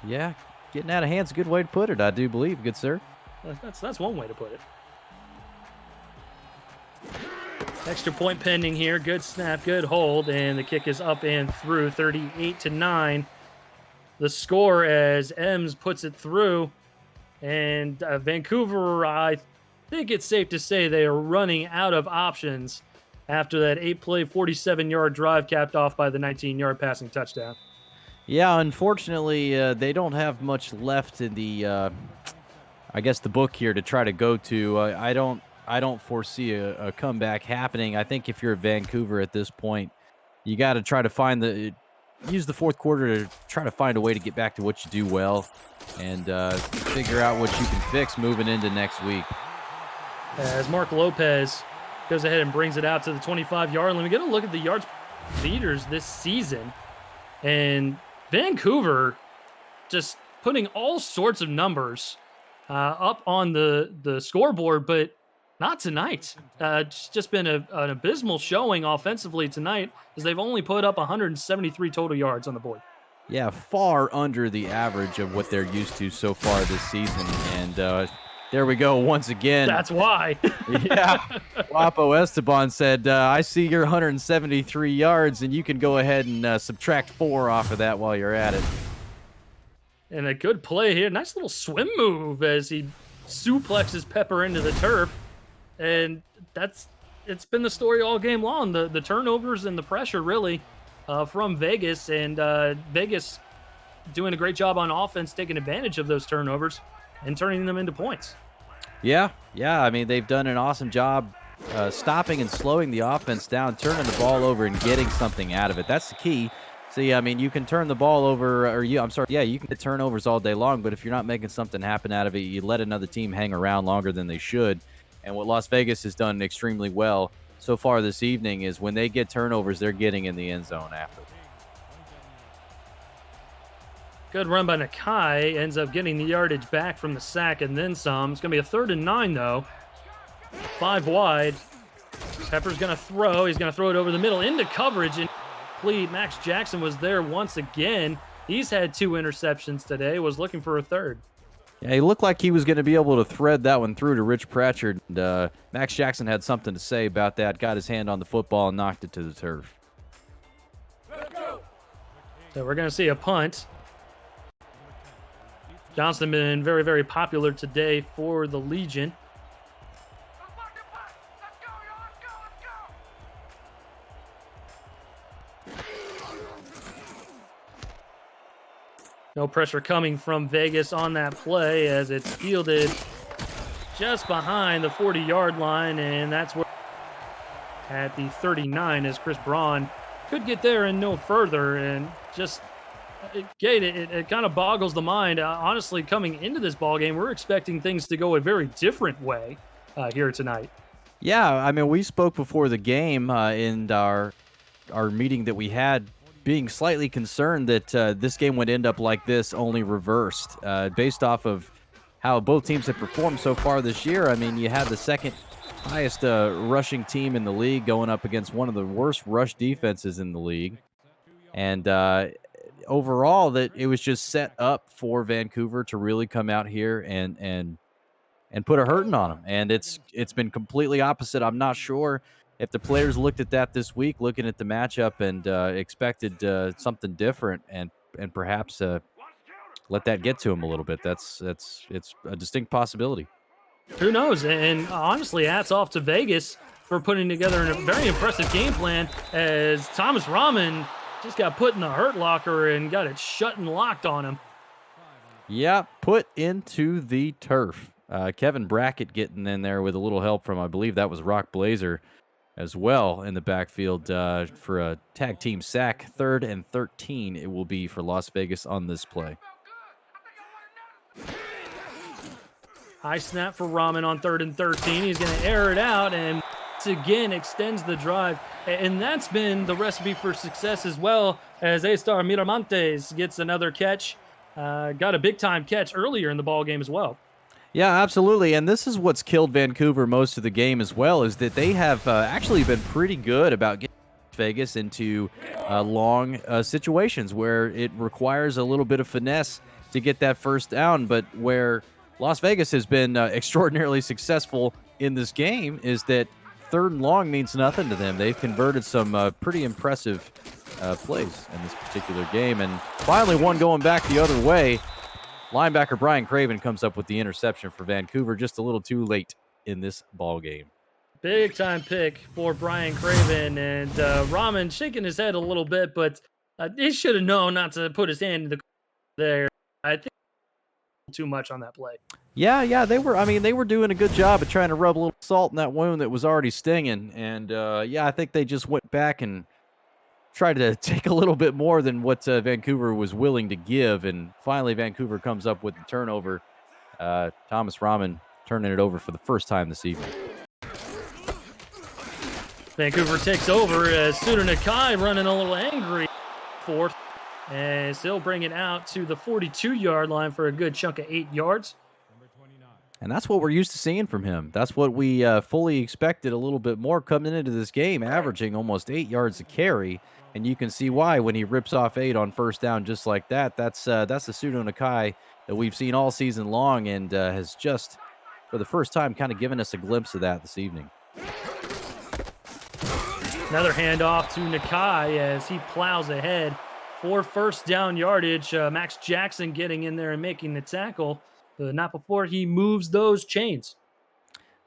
Yeah, getting out of hand's a good way to put it, I do believe, good sir. That's one way to put it. Extra point pending here. Good snap, good hold, and the kick is up and through. 38-9. The score as Ems puts it through, and Vancouver, I think it's safe to say they are running out of options after that 8-play, 47-yard drive capped off by the 19-yard passing touchdown. Yeah, unfortunately, they don't have much left in the, I guess, the book here to try to go to. I don't foresee a comeback happening. I think if you're Vancouver at this point, you got to try to use the 4th quarter to try to find a way to get back to what you do well and figure out what you can fix moving into next week. As Mark Lopez goes ahead and brings it out to the 25-yard line, we get a look at the yards leaders this season, and Vancouver just putting all sorts of numbers up on the scoreboard, but not tonight. It's just been an abysmal showing offensively tonight, as they've only put up 173 total yards on the board. Yeah, far under the average of what they're used to so far this season. And there we go once again. That's why. Yeah. Guapo Esteban said, I see your 173 yards, and you can go ahead and subtract 4 off of that while you're at it. And a good play here. Nice little swim move as he suplexes Pepper into the turf. And it's been the story all game long. The turnovers and the pressure really from Vegas, and Vegas doing a great job on offense, taking advantage of those turnovers and turning them into points. Yeah. I mean, they've done an awesome job stopping and slowing the offense down, turning the ball over and getting something out of it. That's the key. See, I mean, you can turn the ball over, you can get turnovers all day long, but if you're not making something happen out of it, you let another team hang around longer than they should. And what Las Vegas has done extremely well so far this evening is when they get turnovers, they're getting in the end zone after. Good run by Nakai. Ends up getting the yardage back from the sack and then some. It's going to be a 3rd and 9, though. 5 wide. Pepper's going to throw. He's going to throw it over the middle into coverage. And complete. Max Jackson was there once again. He's had 2 interceptions today. Was looking for a 3rd. Yeah, he looked like he was going to be able to thread that one through to Rich Pratchard. And Max Jackson had something to say about that. Got his hand on the football and knocked it to the turf. So we're going to see a punt. Johnston been very, very popular today for the Legion. No pressure coming from Vegas on that play as it's fielded just behind the 40-yard line, and that's where at the 39 as Chris Braun could get there and no further, and just it kind of boggles the mind. Honestly, coming into this ball game, we're expecting things to go a very different way here tonight. Yeah, I mean, we spoke before the game in our meeting that we had, being slightly concerned that this game would end up like this, only reversed, based off of how both teams have performed so far this year. I mean, you had the second highest rushing team in the league going up against one of the worst rush defenses in the league, and overall, that it was just set up for Vancouver to really come out here and put a hurting on them. And it's been completely opposite. I'm not sure if the players looked at that this week, looking at the matchup, and expected something different, and perhaps let that get to them a little bit. It's a distinct possibility. Who knows? And honestly, hats off to Vegas for putting together a very impressive game plan, as Thomas Rahman just got put in the hurt locker and got it shut and locked on him. Yeah, put into the turf. Kevin Brackett getting in there with a little help from, I believe that was Rock Blazer as well in the backfield for a tag team sack. 3rd and 13 it will be for Las Vegas on this play. High snap for Rahman on 3rd and 13. He's going to air it out and once again extends the drive. And that's been the recipe for success as well, as A-Star Miramontes gets another catch. Got a big-time catch earlier in the ball game as well. Yeah, absolutely. And this is what's killed Vancouver most of the game as well, is that they have actually been pretty good about getting Vegas into long situations where it requires a little bit of finesse to get that first down, but where Las Vegas has been extraordinarily successful in this game is that 3rd and long means nothing to them. They've converted some pretty impressive plays in this particular game. And finally, one going back the other way. Linebacker Brian Craven comes up with the interception for Vancouver just a little too late in this ball game. Big time pick for Brian Craven, and Rahman shaking his head a little bit, but he should have known not to put his hand in the there. I think too much on that play. Yeah, they were doing a good job of trying to rub a little salt in that wound that was already stinging. And I think they just went back and tried to take a little bit more than what Vancouver was willing to give. And finally, Vancouver comes up with the turnover. Thomas Rahman turning it over for the first time this evening. Vancouver takes over as Suda Nakai running a little angry 4th. And he'll bring it out to the 42-yard line for a good chunk of 8 yards. And that's what we're used to seeing from him. That's what we fully expected a little bit more coming into this game, averaging almost 8 yards a carry. And you can see why when he rips off 8 on first down just like that. That's the Suda Nakai that we've seen all season long, and has just, for the first time, kind of given us a glimpse of that this evening. Another handoff to Nakai as he plows ahead for first down yardage. Max Jackson getting in there and making the tackle, but not before he moves those chains.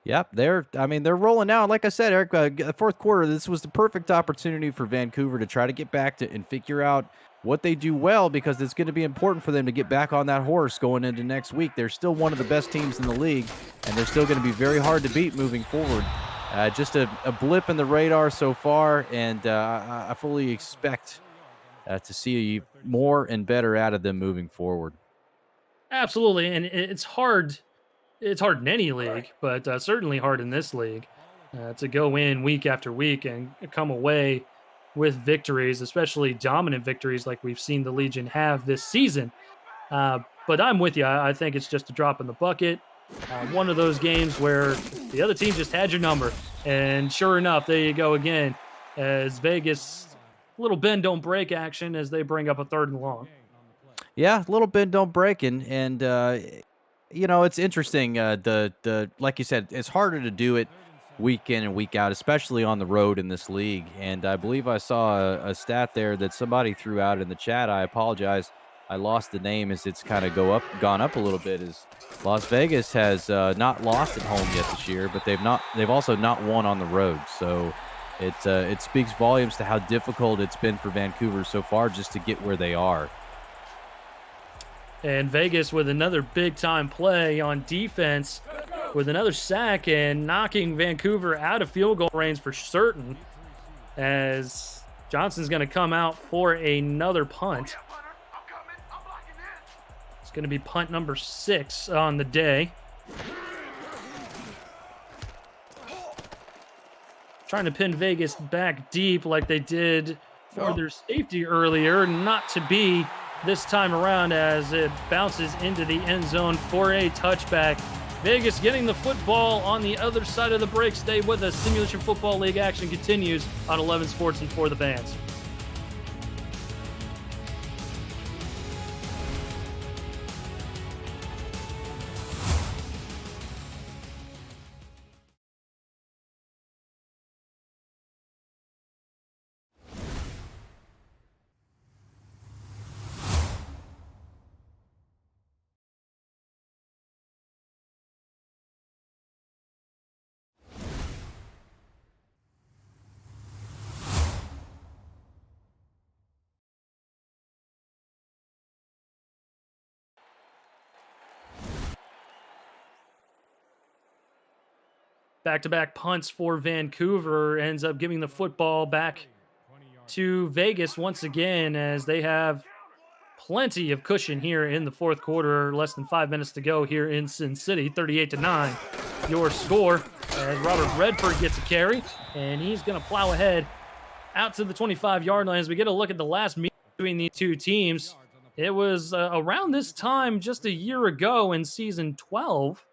Yep, they're rolling now. Like I said, Eric, fourth quarter, this was the perfect opportunity for Vancouver to try to get back to and figure out what they do well, because it's going to be important for them to get back on that horse going into next week. They're still one of the best teams in the league, and they're still going to be very hard to beat moving forward. Just a blip in the radar so far, and I fully expect to see more and better out of them moving forward. Absolutely, and it's hard. It's hard in any league, but certainly hard in this league to go in week after week and come away with victories, especially dominant victories like we've seen the Legion have this season. But I'm with you. I think it's just a drop in the bucket. One of those games where the other team just had your number. And sure enough, there you go again, as Vegas, little bend don't break action as they bring up a 3rd and long. Yeah, a little bend don't break, and it's interesting. The like you said, it's harder to do it week in and week out, especially on the road in this league. And I believe I saw a stat there that somebody threw out in the chat. I apologize, I lost the name as it's kind of gone up a little bit. Is Las Vegas has not lost at home yet this year, but they've also not won on the road. So it speaks volumes to how difficult it's been for Vancouver so far just to get where they are. And Vegas with another big-time play on defense with another sack and knocking Vancouver out of field goal range for certain, as Johnson's going to come out for another punt. It's going to be punt number 6 on the day. Trying to pin Vegas back deep like they did for their safety earlier. Not to be this time around, as it bounces into the end zone for a touchback. Vegas getting the football on the other side of the break. Stay with us. Simulation Football League action continues on 11 Sports and For the Fans. Back-to-back punts for Vancouver ends up giving the football back to Vegas once again, as they have plenty of cushion here in the fourth quarter. Less than 5 minutes to go here in Sin City. 38-9 your score, as Robert Redford gets a carry, and he's going to plow ahead out to the 25-yard line. As we get a look at the last meeting between these two teams, it was around this time just a year ago in season 12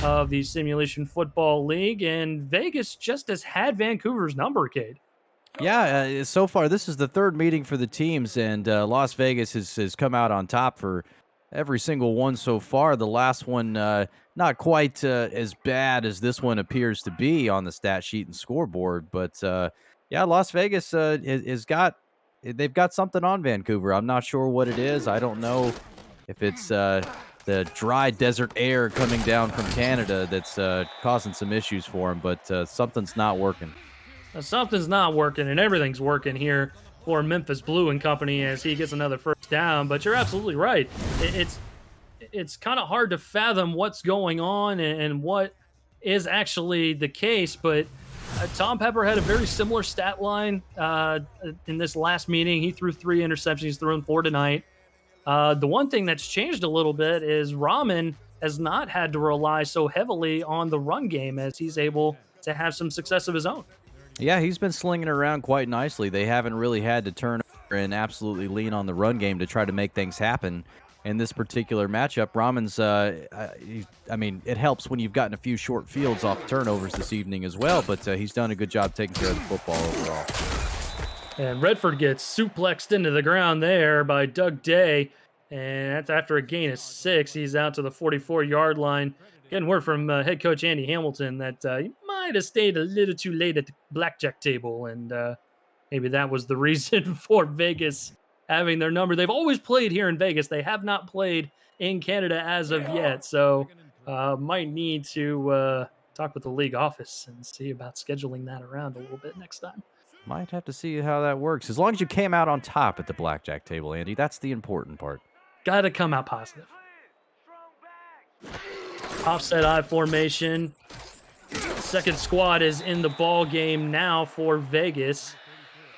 of the Simulation Football League, and Vegas just has had Vancouver's number, Cade. Yeah, so far this is the third meeting for the teams, and Las Vegas has come out on top for every single one so far. The last one not quite as bad as this one appears to be on the stat sheet and scoreboard, but yeah, Las Vegas they've got something on Vancouver. I'm not sure what it is. I don't know if it's the dry desert air coming down from Canada that's causing some issues for them, but something's not working. Something's not working, and everything's working here for Memphis Blue and company as he gets another first down. But you're absolutely right. It's kind of hard to fathom what's going on and what is actually the case. But Tom Pepper had a very similar stat line in this last meeting. He threw 3 interceptions. He's thrown 4 tonight. The one thing that's changed a little bit is Rahman has not had to rely so heavily on the run game, as he's able to have some success of his own. Yeah, he's been slinging it around quite nicely. They haven't really had to turn over and absolutely lean on the run game to try to make things happen. In this particular matchup, Rahman's, I mean, it helps when you've gotten a few short fields off turnovers this evening as well, but he's done a good job taking care of the football overall. And Redford gets suplexed into the ground there by Doug Day, and that's after a gain of 6. He's out to the 44-yard line. Getting word from head coach Andy Hamilton that he might have stayed a little too late at the blackjack table, and maybe that was the reason for Vegas having their number. They've always played here in Vegas. They have not played in Canada as of yet, so might need to talk with the league office and see about scheduling that around a little bit next time. Might have to see how that works. As long as you came out on top at the blackjack table, Andy, that's the important part. Got to come out positive. Offset I formation. Second squad is in the ball game now for Vegas,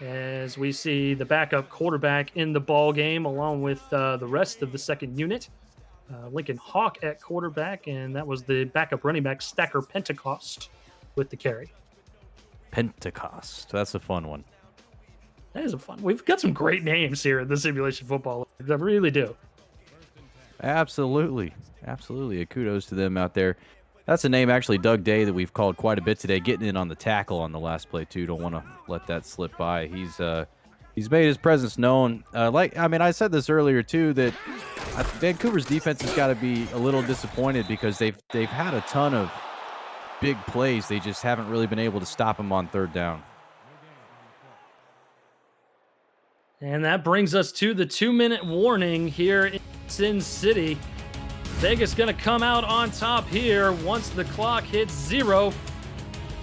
as we see the backup quarterback in the ball game along with the rest of the second unit. Lincoln Hawk at quarterback, and that was the backup running back, Stacker Pentecost, with the carry. Pentecost. That's a fun one. That is a fun. We've got some great names here in the Simulation Football League. I really do. Absolutely. Absolutely. Kudos to them out there. That's a name, actually, Doug Day, that we've called quite a bit today, getting in on the tackle on the last play, too. Don't want to let that slip by. He's made his presence known. I said this earlier, too, that Vancouver's defense has got to be a little disappointed because they've had a ton of big plays. They just haven't really been able to stop him on third down. And that brings us to the 2-minute warning here in Sin City. Vegas going to come out on top here once the clock hits 0.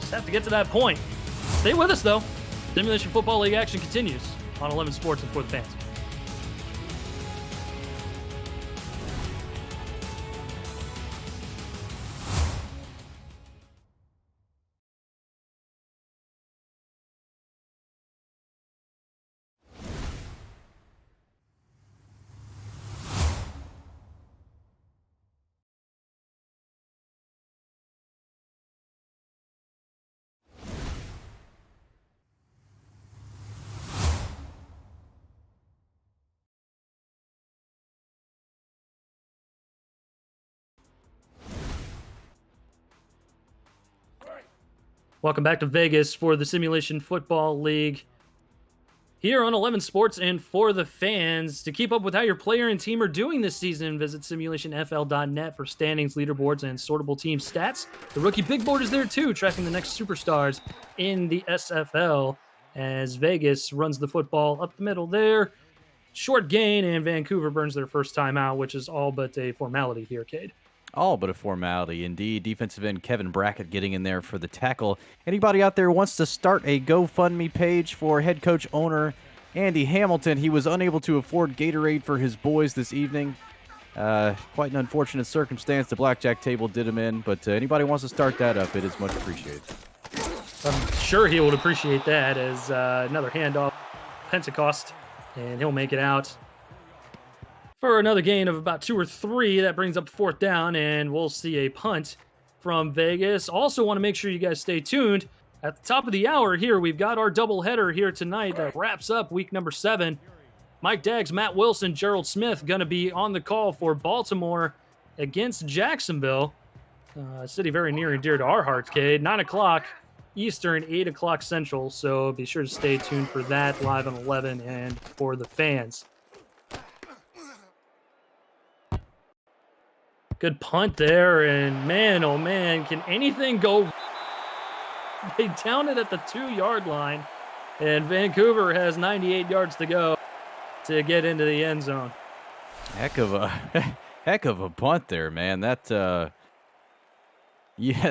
Just have to get to that point. Stay with us, though. Simulation Football League action continues on 11 Sports and For the Fans. Welcome back to Vegas for the Simulation Football League here on 11 Sports and for the fans. To keep up with how your player and team are doing this season, visit simulationfl.net for standings, leaderboards, and sortable team stats. The rookie big board is there too, tracking the next superstars in the SFL as Vegas runs the football up the middle there. Short gain, and Vancouver burns their first time out, which is all but a formality here, Cade. All but a formality, indeed. Defensive end Kevin Brackett getting in there for the tackle. Anybody out there wants to start a GoFundMe page for head coach owner Andy Hamilton? He was unable to afford Gatorade for his boys this evening. Quite an unfortunate circumstance. The blackjack table did him in, but anybody wants to start that up, it is much appreciated. I'm sure he will appreciate that as another handoff, Pentecost, and he'll make it out for another gain of about 2 or 3. That brings up 4th down, and we'll see a punt from Vegas. Also want to make sure you guys stay tuned. At the top of the hour here, we've got our doubleheader here tonight that wraps up week number 7. Mike Daggs, Matt Wilson, Gerald Smith going to be on the call for Baltimore against Jacksonville. A city very near and dear to our hearts, Cade. 9 o'clock Eastern, 8 o'clock Central. So be sure to stay tuned for that live on 11 and for the fans. Good punt there, and man, oh man, can anything go? They down it at the 2-yard line, and Vancouver has 98 yards to go to get into the end zone. Heck of a punt there, man. That wow, yeah,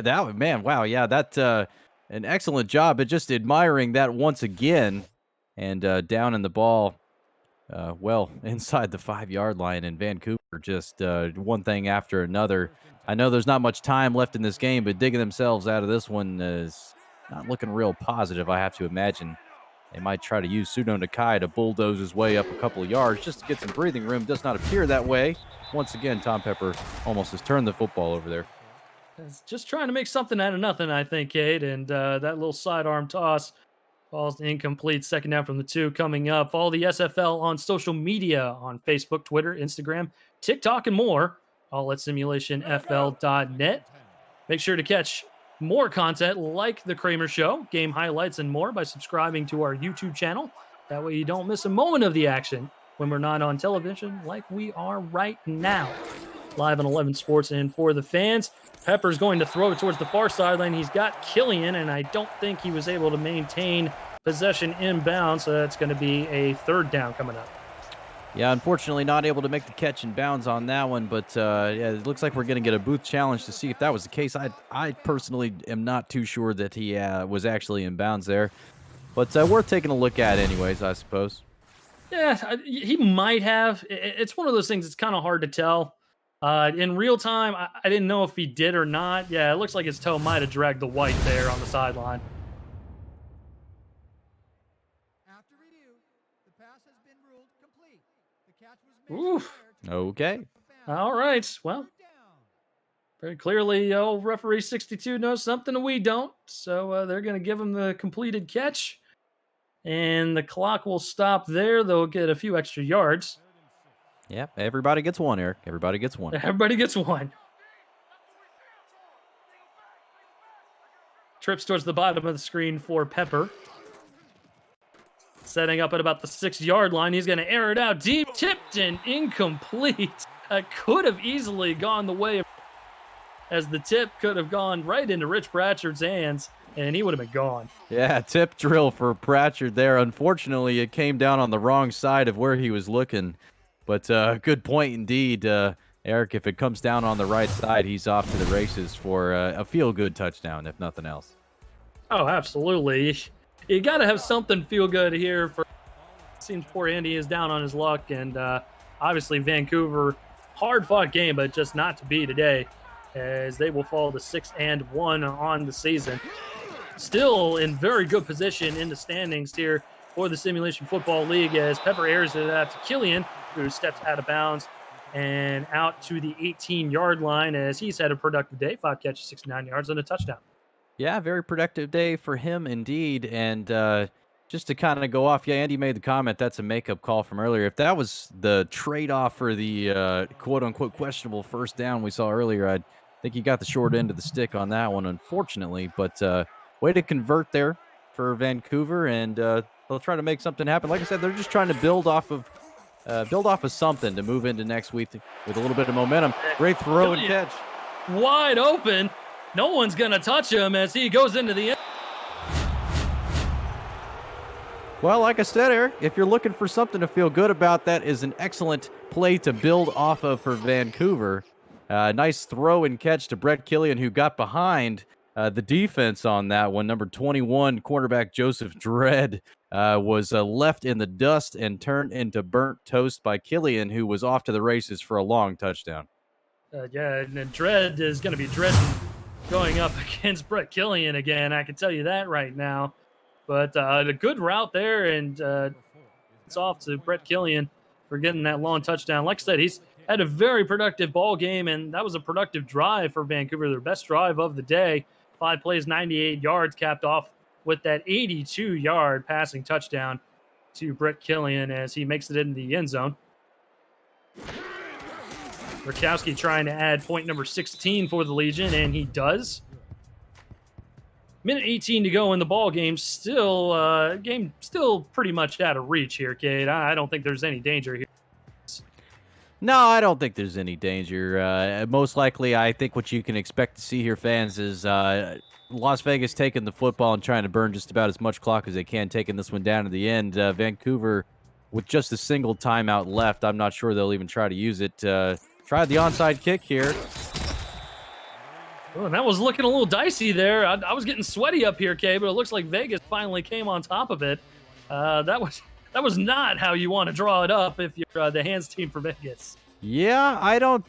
an excellent job. But just admiring that once again, and down in the ball. Inside the 5-yard line, in Vancouver, just one thing after another. I know there's not much time left in this game, but digging themselves out of this one is not looking real positive, I have to imagine. They might try to use Sudo Nakai to bulldoze his way up a couple of yards just to get some breathing room. Does not appear that way. Once again, Tom Pepper almost has turned the football over there. It's just trying to make something out of nothing, I think, Cade, and that little sidearm toss falls incomplete. 2nd down from the 2 coming up. Follow the SFL on social media on Facebook, Twitter, Instagram, TikTok, and more. All at simulationfl.net. Make sure to catch more content like The Kramer Show, game highlights, and more by subscribing to our YouTube channel. That way you don't miss a moment of the action when we're not on television like we are right now. Live on 11 Sports and for the fans. Pepper's going to throw it towards the far sideline. He's got Killian, and I don't think he was able to maintain possession inbounds, so that's going to be a 3rd down coming up. Yeah, unfortunately not able to make the catch and bounds on that one, but yeah, it looks like we're going to get a booth challenge to see if that was the case. I personally am not too sure that he was actually in bounds there, but worth taking a look at anyways, I suppose. Yeah, he might have. It's one of those things that's kind of hard to tell. In real time, I didn't know if he did or not. Yeah, it looks like his toe might have dragged the white there on the sideline. After review, the pass has been ruled complete. The catch was made. Okay. All right. Well, very clearly, referee 62 knows something we don't. So they're going to give him the completed catch. And the clock will stop there. They'll get a few extra yards. Yeah, everybody gets one, Eric. Everybody gets one. Everybody gets one. Trips towards the bottom of the screen for Pepper. Setting up at about the 6-yard line. He's going to air it out deep. Tipped and incomplete. Could have easily gone the way of, as the tip could have gone right into Rich Pratchard's hands, and he would have been gone. Yeah, tip drill for Pratchard there. Unfortunately, it came down on the wrong side of where he was looking. But good point indeed, Eric. If it comes down on the right side, he's off to the races for a feel-good touchdown, if nothing else. Oh, absolutely. You got to have something feel good here. For it seems poor Andy is down on his luck, and obviously Vancouver, hard-fought game, but just not to be today, as they will fall to 6-1 on the season. Still in very good position in the standings here for the Simulation Football League, as Pepper airs it out to Killian, who steps out of bounds and out to the 18-yard line, as he's had a productive day. 5 catches, 69 yards, and a touchdown. Yeah, very productive day for him indeed. And just to kind of go off, yeah, Andy made the comment that's a makeup call from earlier. If that was the trade-off for the quote-unquote questionable 1st down we saw earlier, I think he got the short end of the stick on that one, unfortunately. But way to convert there for Vancouver, and they'll try to make something happen. Like I said, they're just trying to build off of something to move into next week with a little bit of momentum. Great throw and catch. Wide open. No one's going to touch him as he goes into the end. Well, like I said, Eric, if you're looking for something to feel good about, that is an excellent play to build off of for Vancouver. Nice throw and catch to Brett Killian, who got behind the defense on that one. Number 21, quarterback Joseph Dredd was left in the dust and turned into burnt toast by Killian, who was off to the races for a long touchdown. Yeah, and then Dredd is going to be dreading going up against Brett Killian again. I can tell you that right now. But a good route there, and it's off to Brett Killian for getting that long touchdown. Like I said, he's had a very productive ball game, and that was a productive drive for Vancouver, their best drive of the day. 5 plays, 98 yards, capped off with that 82-yard passing touchdown to Brett Killian as he makes it into the end zone. Rakowski trying to add point number 16 for the Legion, and he does. Minute 18 to go in the ball game. Still pretty much out of reach here, Cade. I don't think there's any danger here. No, I don't think there's any danger. Most likely, I think what you can expect to see here, fans, is Las Vegas taking the football and trying to burn just about as much clock as they can, taking this one down to the end. Vancouver, with just a single timeout left, I'm not sure they'll even try to use it. Try the onside kick here. Oh, and that was looking a little dicey there. I was getting sweaty up here, Kay, but it looks like Vegas finally came on top of it. That was not how you want to draw it up if you're the hands team for Vegas. Yeah, I don't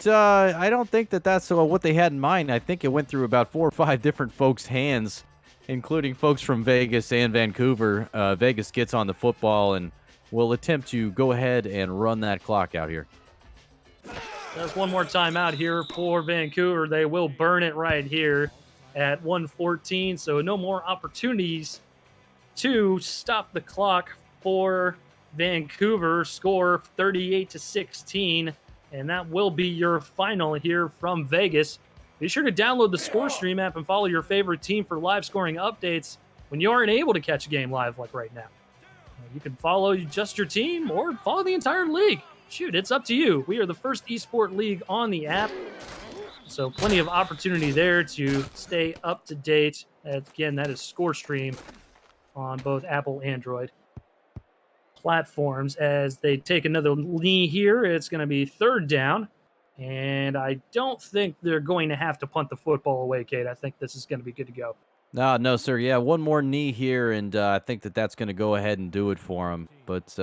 think that's what they had in mind. I think it went through about 4 or 5 different folks' hands, including folks from Vegas and Vancouver. Vegas gets on the football and will attempt to go ahead and run that clock out here. There's one more time out here for Vancouver. They will burn it right here at 1:14, so no more opportunities to stop the clock for Vancouver. Score 38-16, and that will be your final here from Vegas. Be sure to download the ScoreStream app and follow your favorite team for live scoring updates when you aren't able to catch a game live like right now. You can follow just your team or follow the entire league. Shoot, it's up to you. We are the first esport league on the app, so plenty of opportunity there to stay up to date. Again, that is ScoreStream on both Apple and Android platforms. As they take another knee here, it's going to be 3rd down, and I don't think they're going to have to punt the football away, Kate. I think this is going to be good to go. No, sir. Yeah, one more knee here, and I think that's going to go ahead and do it for him. But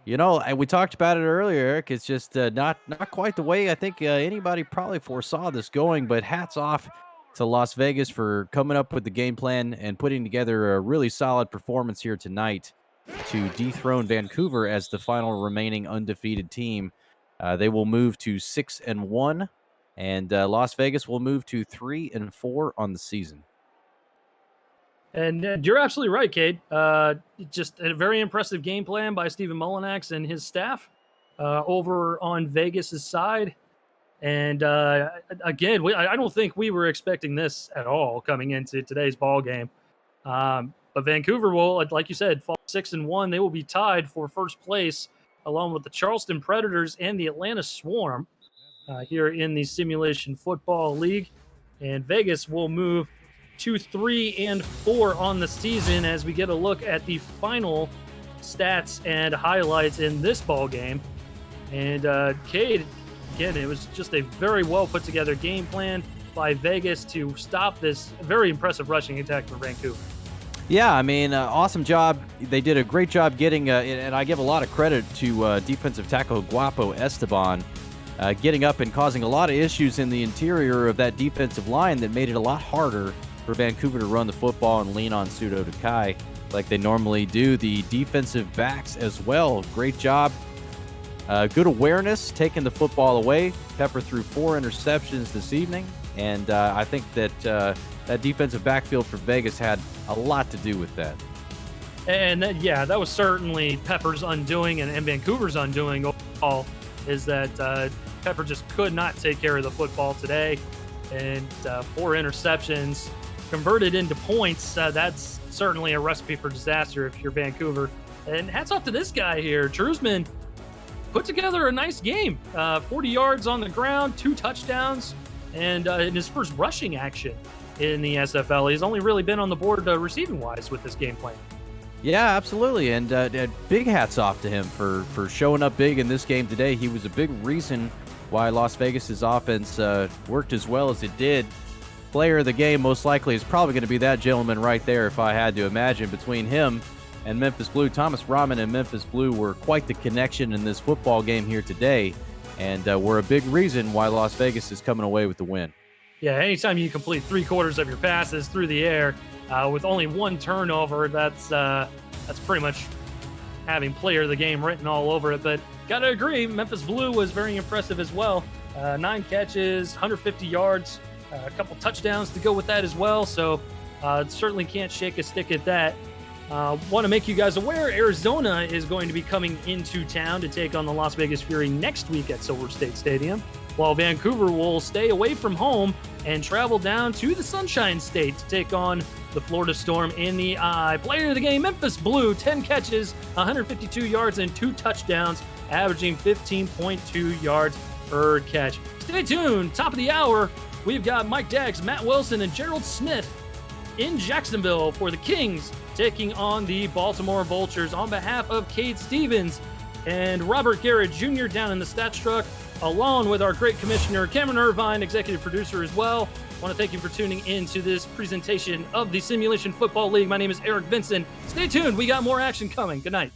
and we talked about it earlier, Eric. It's just not quite the way I think anybody probably foresaw this going. But hats off to Las Vegas for coming up with the game plan and putting together a really solid performance here tonight to dethrone Vancouver as the final remaining undefeated team. They will move to 6-1, and Las Vegas will move to 3-4 on the season. And you're absolutely right, Cade. Just a very impressive game plan by Stephen Mullinax and his staff over on Vegas's side. And again, I don't think we were expecting this at all coming into today's ball game. But Vancouver will, like you said, fall 6-1. They will be tied for first place along with the Charleston Predators and the Atlanta Swarm here in the Simulation Football League. And Vegas will move to 3-4 on the season as we get a look at the final stats and highlights in this ball game. And Cade, again, it was just a very well put together game plan by Vegas to stop this very impressive rushing attack for Vancouver. Yeah, I mean, awesome job. They did a great job getting, and I give a lot of credit to defensive tackle Guapo Esteban, getting up and causing a lot of issues in the interior of that defensive line that made it a lot harder for Vancouver to run the football and lean on Pseudo Takai like they normally do. The defensive backs as well, great job. Good awareness, taking the football away. Pepper threw 4 interceptions this evening, and I think that that defensive backfield for Vegas had a lot to do with that. And that was certainly Pepper's undoing and Vancouver's undoing overall, is that Pepper just could not take care of the football today. And 4 interceptions converted into points, that's certainly a recipe for disaster if you're Vancouver. And hats off to this guy here. Trusman put together a nice game. 40 yards on the ground, 2 touchdowns, and in his first rushing action in the SFL. He's only really been on the board receiving-wise with this game plan. Yeah, absolutely, and big hats off to him for showing up big in this game today. He was a big reason why Las Vegas's offense worked as well as it did. Player of the game most likely is probably going to be that gentleman right there, if I had to imagine. Between him and Memphis Blue, Thomas Rahman and Memphis Blue were quite the connection in this football game here today, and were a big reason why Las Vegas is coming away with the win. Yeah, anytime you complete 3/4 of your passes through the air with only 1 turnover, that's pretty much having player of the game written all over it. But gotta agree, Memphis Blue was very impressive as well. 9 catches, 150 yards, a couple touchdowns to go with that as well. So certainly can't shake a stick at that. Want to make you guys aware, Arizona is going to be coming into town to take on the Las Vegas Fury next week at Silver State Stadium, while Vancouver will stay away from home and travel down to the Sunshine State to take on the Florida Storm in the eye. Player of the game, Memphis Blue, 10 catches, 152 yards, and 2 touchdowns, averaging 15.2 yards per catch. Stay tuned. Top of the hour, we've got Mike Daggs, Matt Wilson, and Gerald Smith in Jacksonville for the Kings, taking on the Baltimore Vultures. On behalf of Cade Stevens and Robert Garrett Jr. down in the stats truck, along with our great commissioner, Cameron Irvine, executive producer as well. I want to thank you for tuning in to this presentation of the Simulation Football League. My name is Eric Vinson. Stay tuned. We got more action coming. Good night.